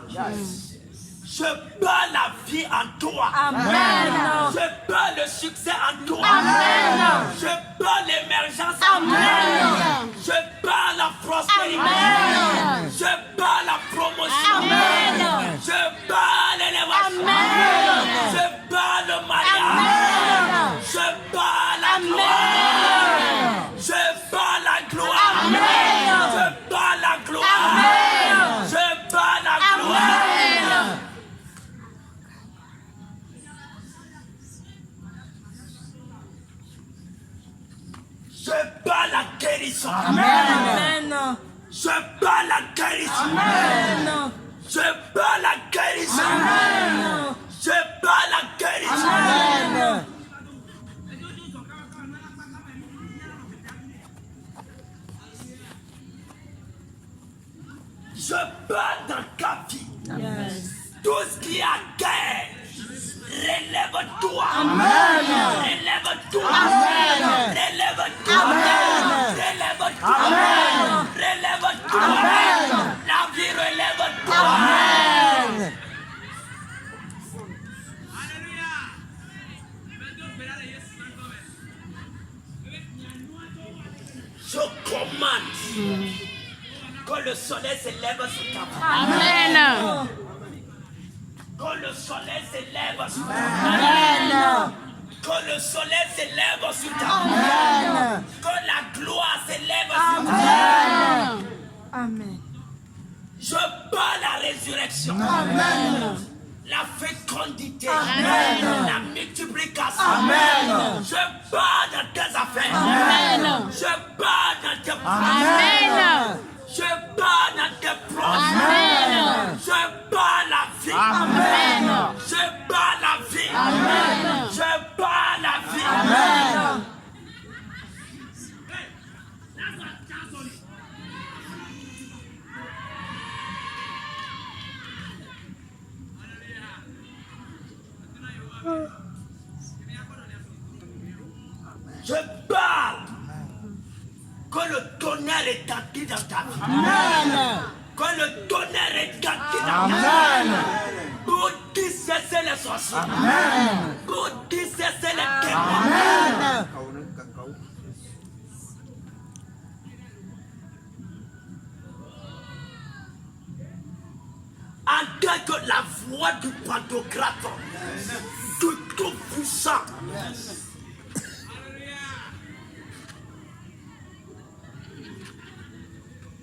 je bats la vie en toi. Amen. Je bats le succès en toi. Amen. Je bats l'émergence en toi. Amen. Je bats la prospérité. Amen. Je bats la promotion. Amen. Je bats l'élévation. Amen. Je bats le mariage. Amen. Je bats la gloire. Je bats la gloire. Amen. Je bats la gloire. Amen. Je bats la gloire. Amen. Je bats la guérison. Amen. Je bats la guérison. Amen. Je bats la guérison. Amen. Je bats la guérison. Amen. Je bats dans ta vie tout ce qui a guerre. Relève-toi. Relève-toi. Relève-toi. Relève-toi. Relève-toi. La vie, relève-toi. Je commande que le soleil s'élève sur ta vie. Amen. Que le soleil s'élève sur ta vie. Amen. Que le soleil s'élève sur ta vie. Amen. Que la gloire s'élève sur ta vie. Amen. Amen. Je bats la résurrection. Amen. La fécondité. Amen. La multiplication. Amen. Je bats dans tes affaires. Amen. Je bats dans tes projets. Amen. Je bats dans tes projets. Amen. Je bats la vie. Amen. Je bats la vie. Amen. Je bats la vie. Amen. Je parle que le tonnerre est tanti dans ta vie. Amen. Que le tonnerre est tanti dans ta vie. Pour discerner les sorciers. Pour discerner les démons. Amen. En tant que la voix du Pantocrate, du Tout-Puissant.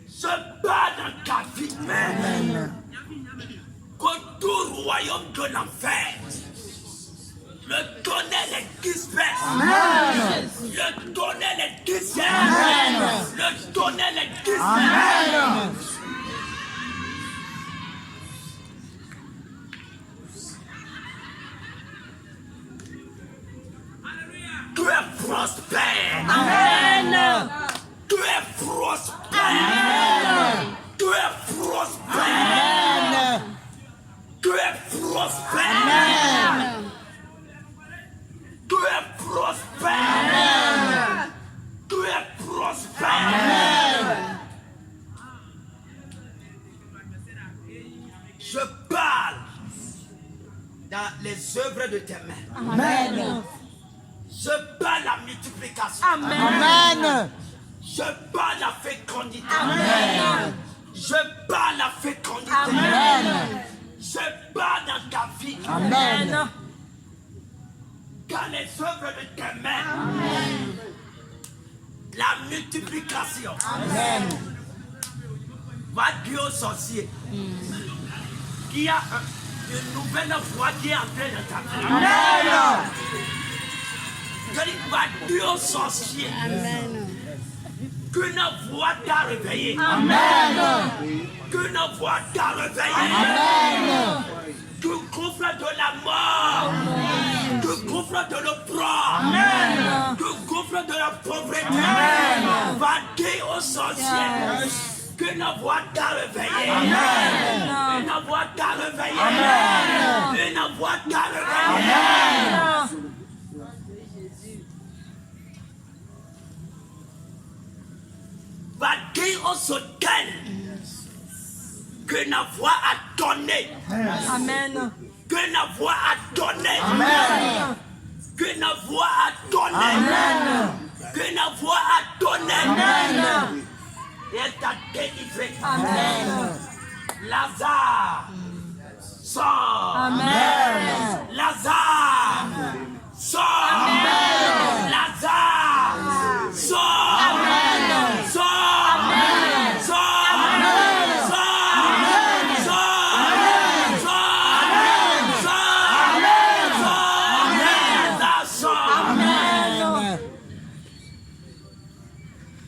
Je bats dans ta vie. Que tout royaume de l'enfer, le tonnerre est disperse. Le tonnerre est disperse. Le tonnerre est disperse. Tu es prospère. Amen. Tu es prospère. Tu es prospère. Tu es prospère. Tu es prospère. Tu es prospère. Père. Je parle dans les œuvres de tes mains. Amen. Je parle la multiplication. Amen. Je parle la fécondité. Amen. Je parle la fécondité. Amen. Je parle dans ta vie. Amen. Dans les œuvres de tes mains. La multiplication. Amen. Va dire aux sorciers qu'il y a une nouvelle voie qui est entrée dans ta vie. Amen. Je dis, va dire aux sorciers qu'une voix t'a réveillé. Amen. Qu'une voix t'a réveillé. Amen. Du gouffre de la mort. Du gouffre de l'opprobre. Du gouffre de la pauvreté. Va dire aux sorciers qu'une voix t'a réveillé. Une voix t'a réveillé. Une voix t'a réveillé. Va dire aux hôtels qu'une voix a donné. Amen. Qu'une voix a donné. Amen. Qu'une voix a donné. Amen. Qu'une voix a donné. Amen. Et elle t'a délivré. Amen. Lazare sort. Amen. Lazare sort. Lazare sort. Sort.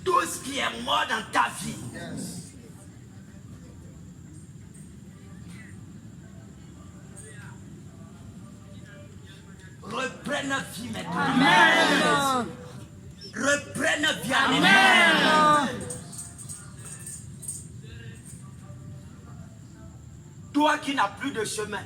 Tout ce qui est mort dans ta vie, reprenne vie maintenant. Amen. Reprenne vie. Amen. Toi qui n'as plus de chemin,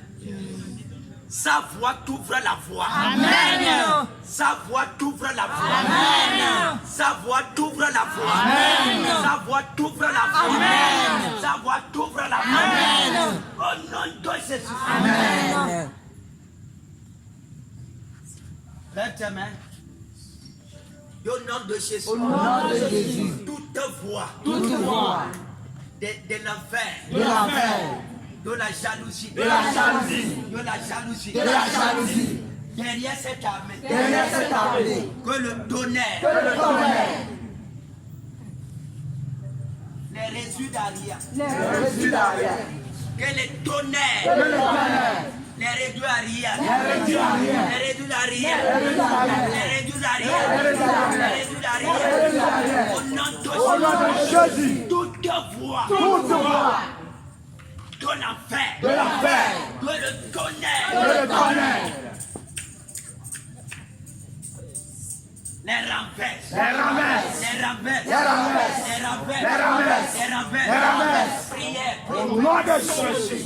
sa voix t'ouvre la voie. Amen. Sa voix t'ouvre la voie. Amen. Sa voix t'ouvre la voie. Amen. Sa voix t'ouvre la voie. Amen. Sa voix t'ouvre la voie. Amen. Au nom de Jésus. Amen. Lève tes mains. Et au nom de Jésus. Au nom de Jésus. Toute voix Toute voix de l'enfer, de l'enfer, de la jalousie, de la jalousie, de la jalousie, de la jalousie, derrière cette armée, derrière cette armée, que le tonnerre, que le tonnerre, les résidus d'arrière, les résidus d'arrière, que les tonnerres, que le tonnerre, les résidus arrière, les résidus d'arrière, les résidus d'arrière, les résidus d'arrière, les résidus d'arrière, les les résidus résidus d'arrière, d'arrière, au nom de Jésus, toute voix toute voix de l'enfer, de l'enfer, que le tonnerre, que le tonnerre, les renverse, les renverse, les renverse, les renverse, les renverse, les renverse, les renverse, les renverse. prière, au nom de Jésus.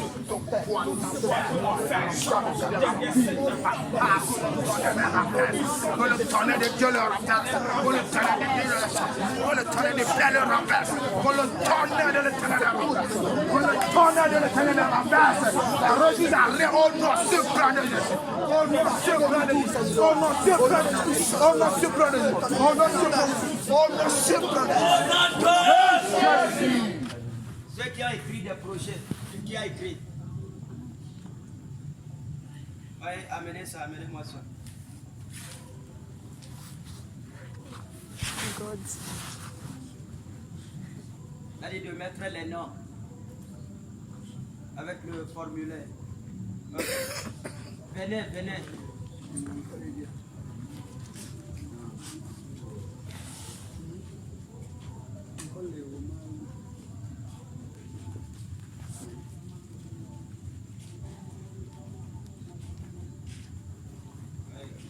Que le tonnerre de Dieu le renverse, que le tonnerre de Dieu le renverse, que le tonnerre de Dieu le renverse, que le tonnerre de l'Éternel le renverse, que le tonnerre de l'Éternel le renverse. La refuse d'arrêt au nom suprême de Jésus, au nom suprême de Jésus, au nom suprême de Jésus, au nom suprême de Jésus, au nom suprême de Jésus, au nom suprême de Jésus. au nom de Jésus. Ceux qui ont écrit des projets, qui a écrit. Ouais, amenez ça, amenez-moi ça. Allez de mettre les noms avec le formulaire. Ok. Venez, venez.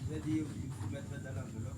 Je vais dire, il faut mettre dans l'enveloppe.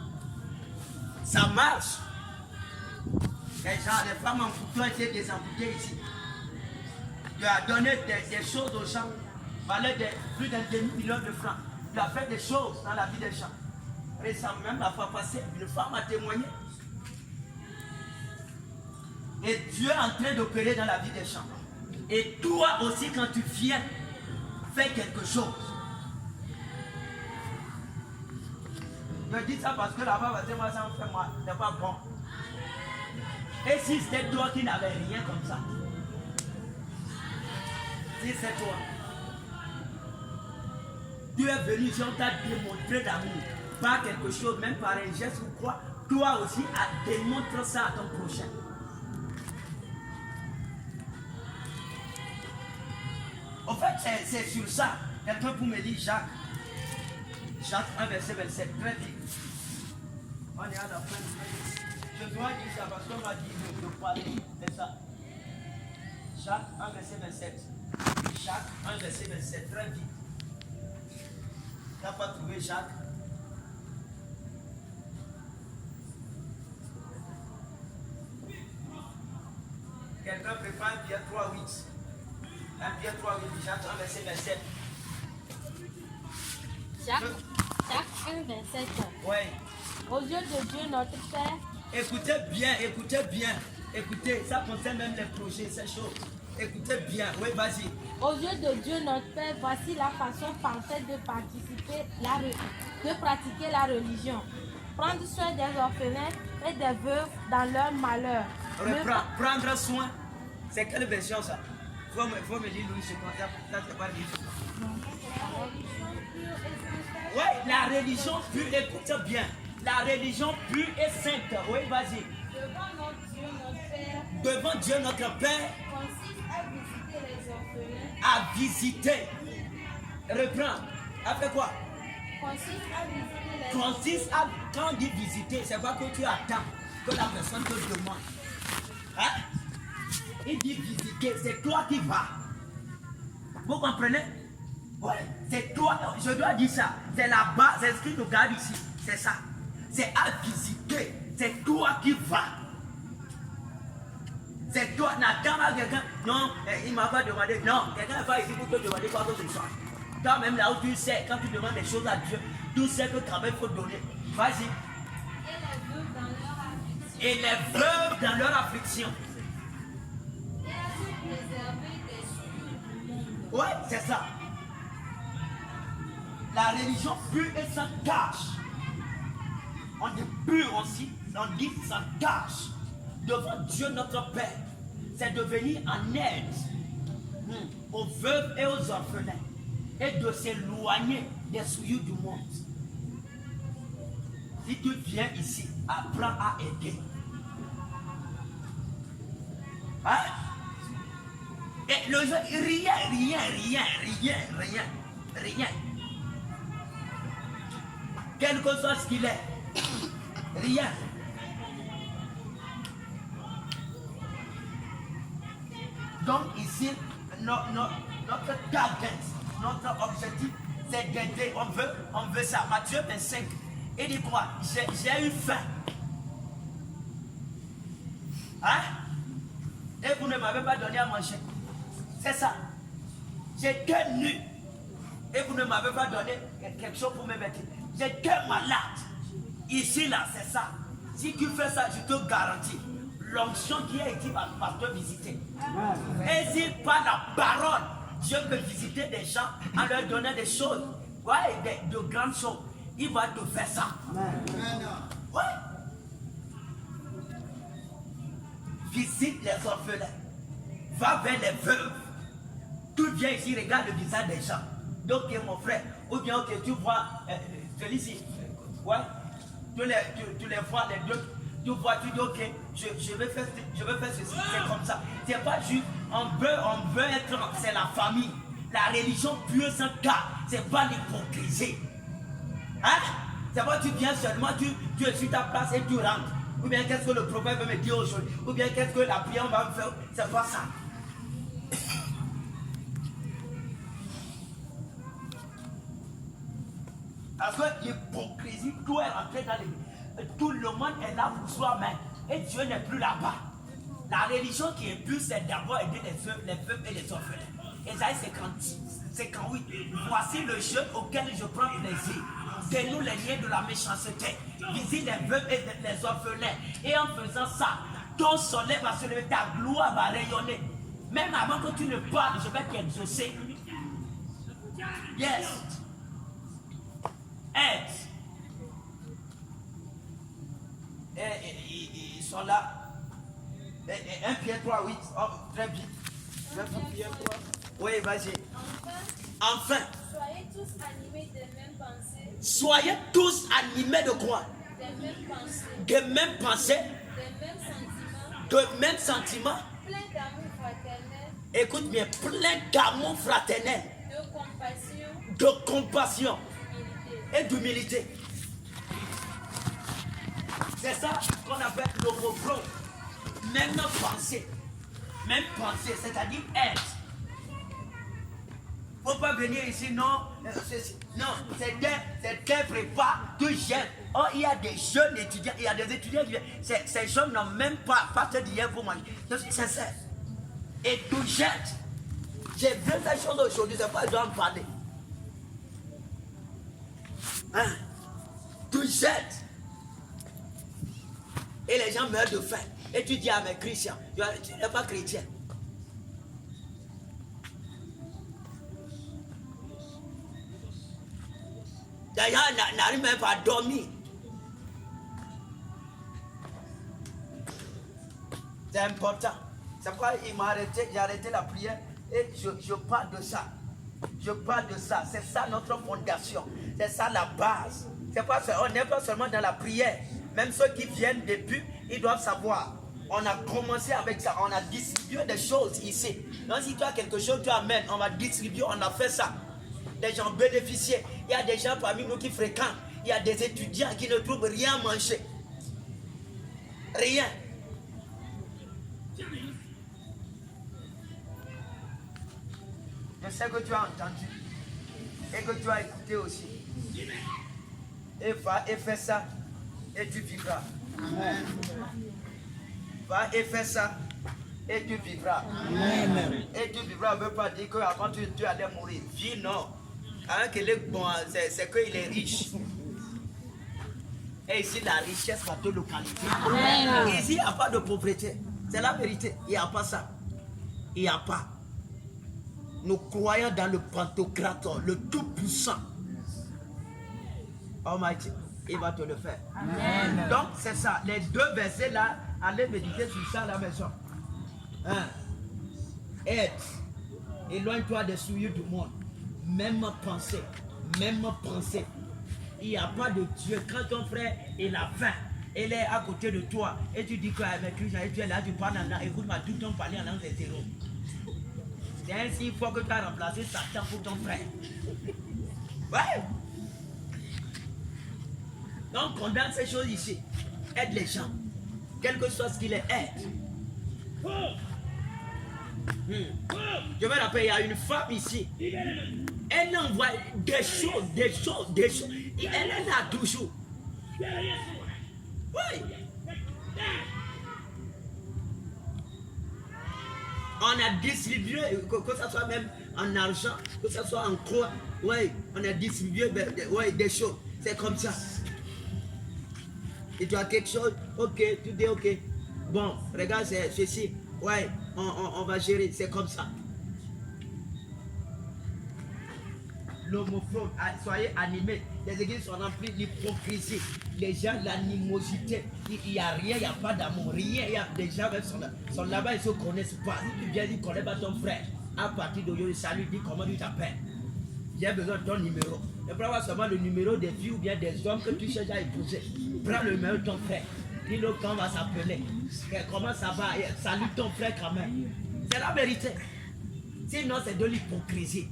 Ça marche. Les gens, les femmes en bouton étaient désembouquées ici. Tu as donné des choses aux gens, valeur de plus d'un demi-million de francs. Tu as fait des choses dans la vie des gens. Récemment, même la fois passée, une femme a témoigné. Et Dieu est en train d'opérer dans la vie des gens. Et toi aussi, quand tu viens, fais quelque chose. Je dis ça parce que là-bas, va dire, moi, ça me fait mal. C'est pas bon. Et si c'était toi qui n'avais rien comme ça? Si c'est toi. Tu es venu, si on t'a démontré d'amour, par quelque chose, même par un geste ou quoi, toi aussi, démontre ça à ton prochain. En fait, c'est sur ça. Quelqu'un pour me dire Jacques. Jacques 1, verset 27. Très vite. On est à la fin. Je dois dire ça parce qu'on m'a dit de parler. C'est ça. Jacques 1, verset 27. Jacques 1, verset 27. Très vite. Tu n'as pas trouvé Jacques? Quelqu'un prépare Pierre 3, 8. Pierre 3, 8, Jacques 1, verset 27. Jacques 1, verset 1. Oui. Aux yeux de Dieu, notre Père. Écoutez bien, écoutez bien. Écoutez, ça concerne même les projets, ces choses. Écoutez bien, oui, vas-y. Aux yeux de Dieu, notre Père, voici la façon parfaite de pratiquer la religion. Prendre soin des orphelins et des veuves dans leur malheur. Prendre soin. C'est quelle version ça? Faut me dire, Louis, je pense que ça c'est pas dit. Oui, la religion pure, écoute bien. La religion pure et sainte. Oui, vas-y. Devant Dieu notre Père. Consiste à visiter les orphelins. À visiter. Reprends. Après quoi? Consiste à, quand on dit visiter, c'est pas que tu attends que la personne te demande. Hein? Il dit visiter, c'est toi qui vas. Vous comprenez? Oui, c'est toi, je dois dire ça. C'est la base, c'est ce qui nous garde ici. C'est ça. C'est à visiter. C'est toi qui vas. C'est toi, n'attends pas quelqu'un. Non, il ne m'a pas demandé. Non, quelqu'un n'est pas ici pour te demander quoi que ce soit. Toi même là où tu sais, quand tu demandes des choses à Dieu, tu sais que quand même il faut donner. Vas-y. Et les veuves dans leur affliction. Oui, c'est ça. La religion pure et sans tâche. On dit pur aussi, on dit sans tâche. Devant Dieu notre Père, c'est de venir en aide aux veuves et aux orphelins et de s'éloigner des souillures du monde. Si tu viens ici, apprends à aider. Hein? Et le jeu, rien. Quel que soit ce qu'il est, rien. Donc ici, notre guidance, notre objectif, c'est d'aider. On veut ça. Matthieu 25. Il dit quoi? J'ai eu faim. Hein? Et vous ne m'avez pas donné à manger. C'est ça. J'étais nu. Et vous ne m'avez pas donné quelque chose pour me mettre. J'étais malade. Ici, là, c'est ça. Si tu fais ça, je te garantis. L'onction qui a été par te visiter. Et si par la parole, Dieu peut visiter des gens en leur donnant des choses. Ouais, de grandes choses. Il va te faire ça. Ouais. Visite les orphelins. Va vers les veuves. Tu viens ici, regarde le visage des gens. Donc, mon frère, ou bien que tu vois celui-ci. Ouais. Tu les vois, les deux. Tu vois, tu dis, ok, je vais faire ceci, c'est comme ça. C'est pas juste, on veut être, c'est la famille. La religion pure sans cas, c'est pas l'hypocrisie. Hein? C'est pas tu viens seulement, tu es sur ta place et tu rentres. Ou bien qu'est-ce que le prophète veut me dire aujourd'hui? Ou bien qu'est-ce que la prière va me faire? C'est pas ça. Parce que l'hypocrisie, tout est rentré dans les... tout le monde est là pour soi-même. Et Dieu n'est plus là-bas. La religion qui est plus, c'est d'abord aider les veuves et les orphelins. Ésaïe 58. Voici le jeûne auquel je prends plaisir. Dénoue les liens de la méchanceté. Visite les veuves et les orphelins. Et en faisant ça, ton soleil va se lever, ta gloire va rayonner. Même avant que tu ne parles, je vais t'exaucer. Yes. Aide. Ils sont là. 1 Pierre 3, 8. Oh, très vite. 1 Pierre 3. Oui, vas-y. Enfin. Soyez tous animés des mêmes pensées. Soyez tous animés de quoi? Des mêmes pensées. Des mêmes pensées. Des mêmes sentiments. Plein d'amour fraternel. Écoute bien, plein d'amour fraternel. De compassion. Et d'humilité. C'est ça qu'on appelle le refrain. Même pensée. Même pensée, c'est-à-dire être. Il ne faut pas venir ici, non. Non, c'est un prépa de jeunes. Oh, il y a des jeunes étudiants, il y a des étudiants qui viennent. Ces jeunes n'ont même pas fait d'hier pour manger. C'est ça. Et tout jette. J'ai vu ces choses aujourd'hui, c'est pas je dois en parler. Hein? Tout jette. Et les gens meurent de faim. Et tu dis à mes chrétiens, tu n'es pas chrétien. D'ailleurs, n'arrive même pas à dormir. C'est important. C'est pourquoi il m'a arrêté, j'ai arrêté la prière et je parle de ça. Je parle de ça. C'est ça notre fondation. C'est ça la base. C'est pas, on n'est pas seulement dans la prière. Même ceux qui viennent depuis, ils doivent savoir. On a commencé avec ça. On a distribué des choses ici. Donc si tu as quelque chose, tu amènes. On va distribuer, on a fait ça. Les gens bénéficiaient. Il y a des gens parmi nous qui fréquentent. Il y a des étudiants qui ne trouvent rien à manger. Rien. Je sais que tu as entendu. Et que tu as écouté aussi. Et va et fais ça. Et tu vivras. Amen. Va et fais ça. Et tu vivras. Amen. Et tu vivras ne veut pas dire qu'avant tu allais mourir. Vie, non. Bon, c'est qu'il est riche. Et ici, la richesse va te localiser. Ici, il n'y a pas de pauvreté. C'est la vérité. Il n'y a pas ça. Il n'y a pas. Nous croyons dans le Pantocrator, le Tout-Puissant. Almighty, il va te le faire. Amen. Donc, c'est ça. Les deux versets là, allez méditer sur ça à la maison. Hein? Aide. Éloigne-toi des souillures du monde. Même pensée. Même pensée. Il n'y a pas de Dieu. Quand ton frère il a faim, il est à côté de toi, et tu dis qu'avec lui, tu es là, tu parles en langue. Écoute-moi, tout ton parler en langue, c'est zéro. C'est ainsi, il faut que tu as remplacé Satan pour ton frère. Ouais. Donc, condamne ces choses ici. Aide les gens. Quel que soit ce qu'il est, aide. Je me rappelle, il y a une femme ici. Elle envoie des choses. Elle est là toujours. Oui. On a distribué, que ce soit même en argent, que ce soit en croix. Oui, on a distribué des choses. C'est comme ça. Et tu as quelque chose, ok, tu dis ok. Bon, regarde, c'est ceci. Ouais, on va gérer, c'est comme ça. L'homophone, soyez animés. Les églises sont remplies d'hypocrisie. Les gens, l'animosité. Il n'y a rien, il n'y a pas d'amour, rien. Il y a des gens qui sont là-bas, ils ne se connaissent pas. Si tu viens, ils ne connaissent pas ton frère. À partir d'aujourd'hui, salut, dis comment tu t'appelles. J'ai besoin de ton numéro. Ne prends pas seulement le numéro des filles ou bien des hommes que tu cherches à épouser. Prends le numéro de ton frère. Dis-le comment on va s'appeler. Comment ça va? Salut ton frère quand même. C'est la vérité. Sinon, c'est de l'hypocrisie.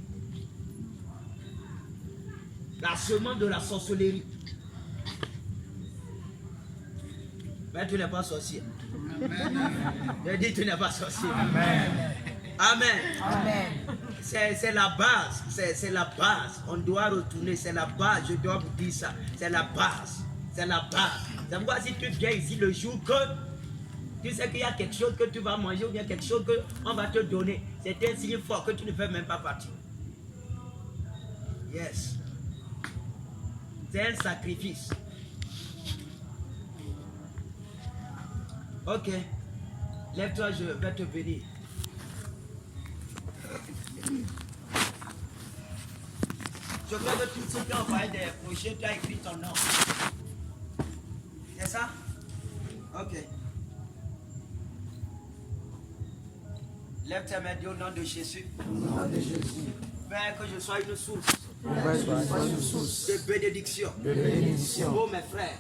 La semence de la sorcellerie. Mais tu n'es pas sorcier. Je dis tu n'es pas sorcier. Amen. Amen. Amen. C'est la base. C'est la base. On doit retourner. C'est la base. Je dois vous dire ça. C'est la base. C'est la base. C'est pourquoi si tu viens ici le jour que tu sais qu'il y a quelque chose que tu vas manger ou bien quelque chose qu'on va te donner, c'est un signe fort que tu ne fais même pas partir. Yes. C'est un sacrifice. Ok. Lève-toi, je vais te bénir. Je crois que tout ce qui ont envoyé des projets, tu as écrit ton nom. C'est ça? Ok. Lève tes mains, dis au nom de Jésus. Père, que je sois une source. De bénédiction.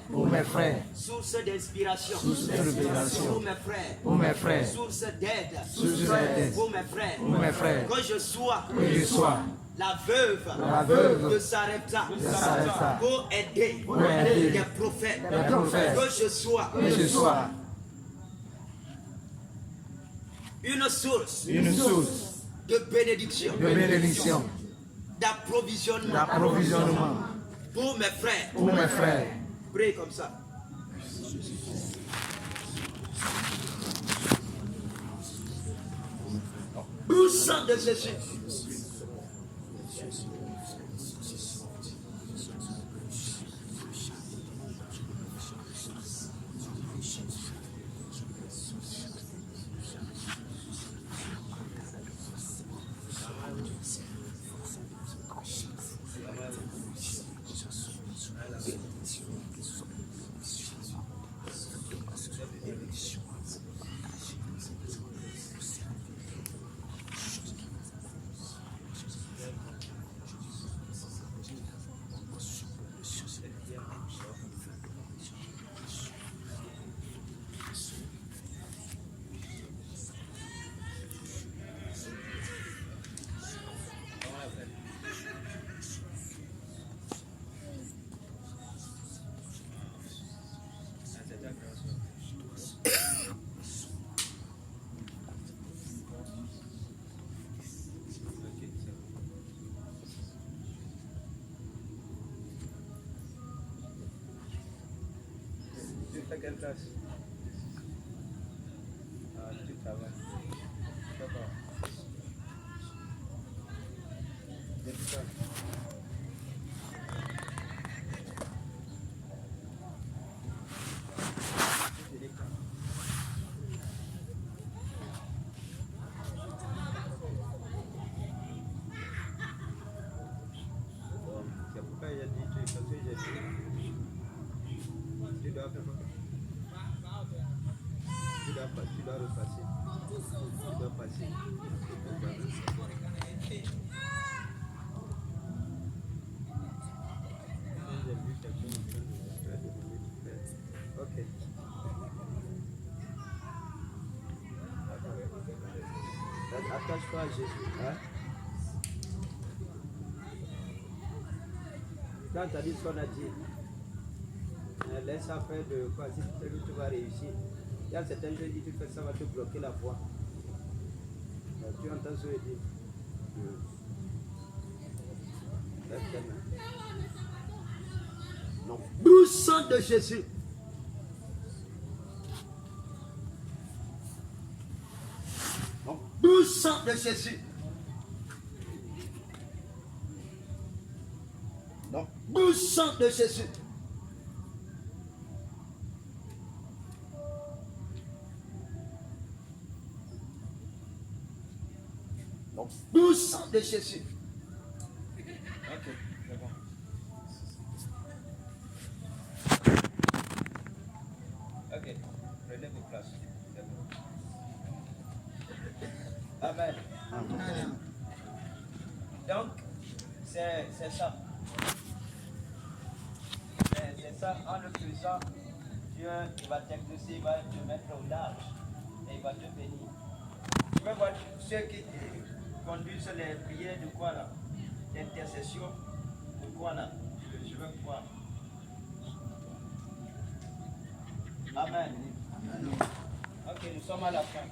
Pour mes frères. Source d'inspiration. Pour mes frères. Source d'aide. Pour mes frères. Que je sois. La veuve de Sarepta. Pour aider des prophètes. Que je sois. Une source de bénédiction. D'approvisionnement pour mes frères. Prie comme ça. Au sang de Jésus. Quelle classe? Ah, tu travailles. D'accord. C'est ça. C'est pourquoi il a dit que parce que j'ai dit tu dois faire quoi? Tu dois repasser. Tu dois passer. Ok. Attache-toi à Jésus. Hein? Quand tu as dit ce qu'on a dit, laisse ça faire de quoi? Si tu sais que tu vas réussir. Il y a certains gens qui disent que ça va te bloquer la voix. Tu entends ce que je dis? Lève tes mains. Non. Au sang de Jésus. Non. Au sang de Jésus. Non. Au sang de Jésus. Au sang de Jésus. Ok, c'est bon. Ok, prenez vos places. C'est bon. Amen. Amen. Donc, c'est ça. C'est ça, en le faisant, Dieu va t'exaucer, il va te mettre au large et il va te bénir. Tu peux voir ceux qui conduisent les prières de quoi là? D'intercession de quoi là? Je veux voir. Amen. Ok, nous sommes à la fin.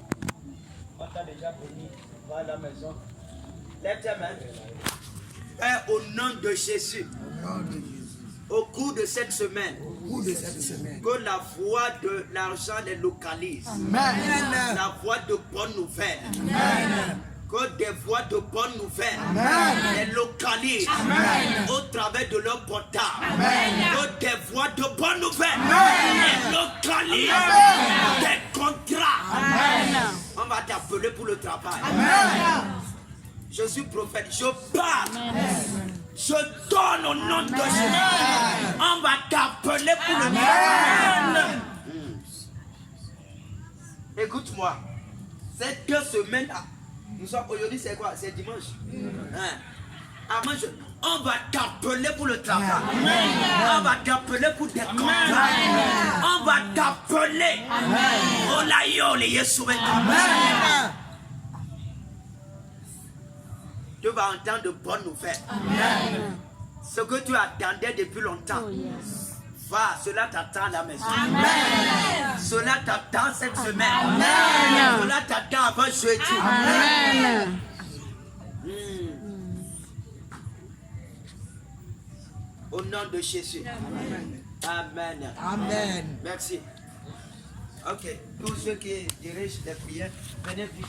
On t'a déjà béni. Va à la maison. Lève tes mains. Père, au nom de Jésus, au cours de cette semaine, que la voix de l'argent les localise. La voix de bonnes nouvelles. Que des voix de bonnes nouvelles les localisent au travers de leur portable. Que des voix de bonnes nouvelles les localisent des contrats. On va t'appeler pour le travail. Je suis prophète, je parle. Je donne au nom de Jésus. On va t'appeler pour le travail. Écoute-moi. Ces 2 semaines, nous sommes aujourd'hui, c'est quoi? C'est dimanche. On va t'appeler pour le travail. On va t'appeler pour des contrats. On va t'appeler. Oh là, yo, les Yeshua. Tu vas entendre de bonnes nouvelles. Ce que tu attendais depuis longtemps. Va, cela t'attend à la maison. Cela t'attend cette semaine. Cela t'attend avant jeudi. Au nom de Jésus. Amen. Merci. Ok. Tous ceux qui dirigent les prières, venez vite.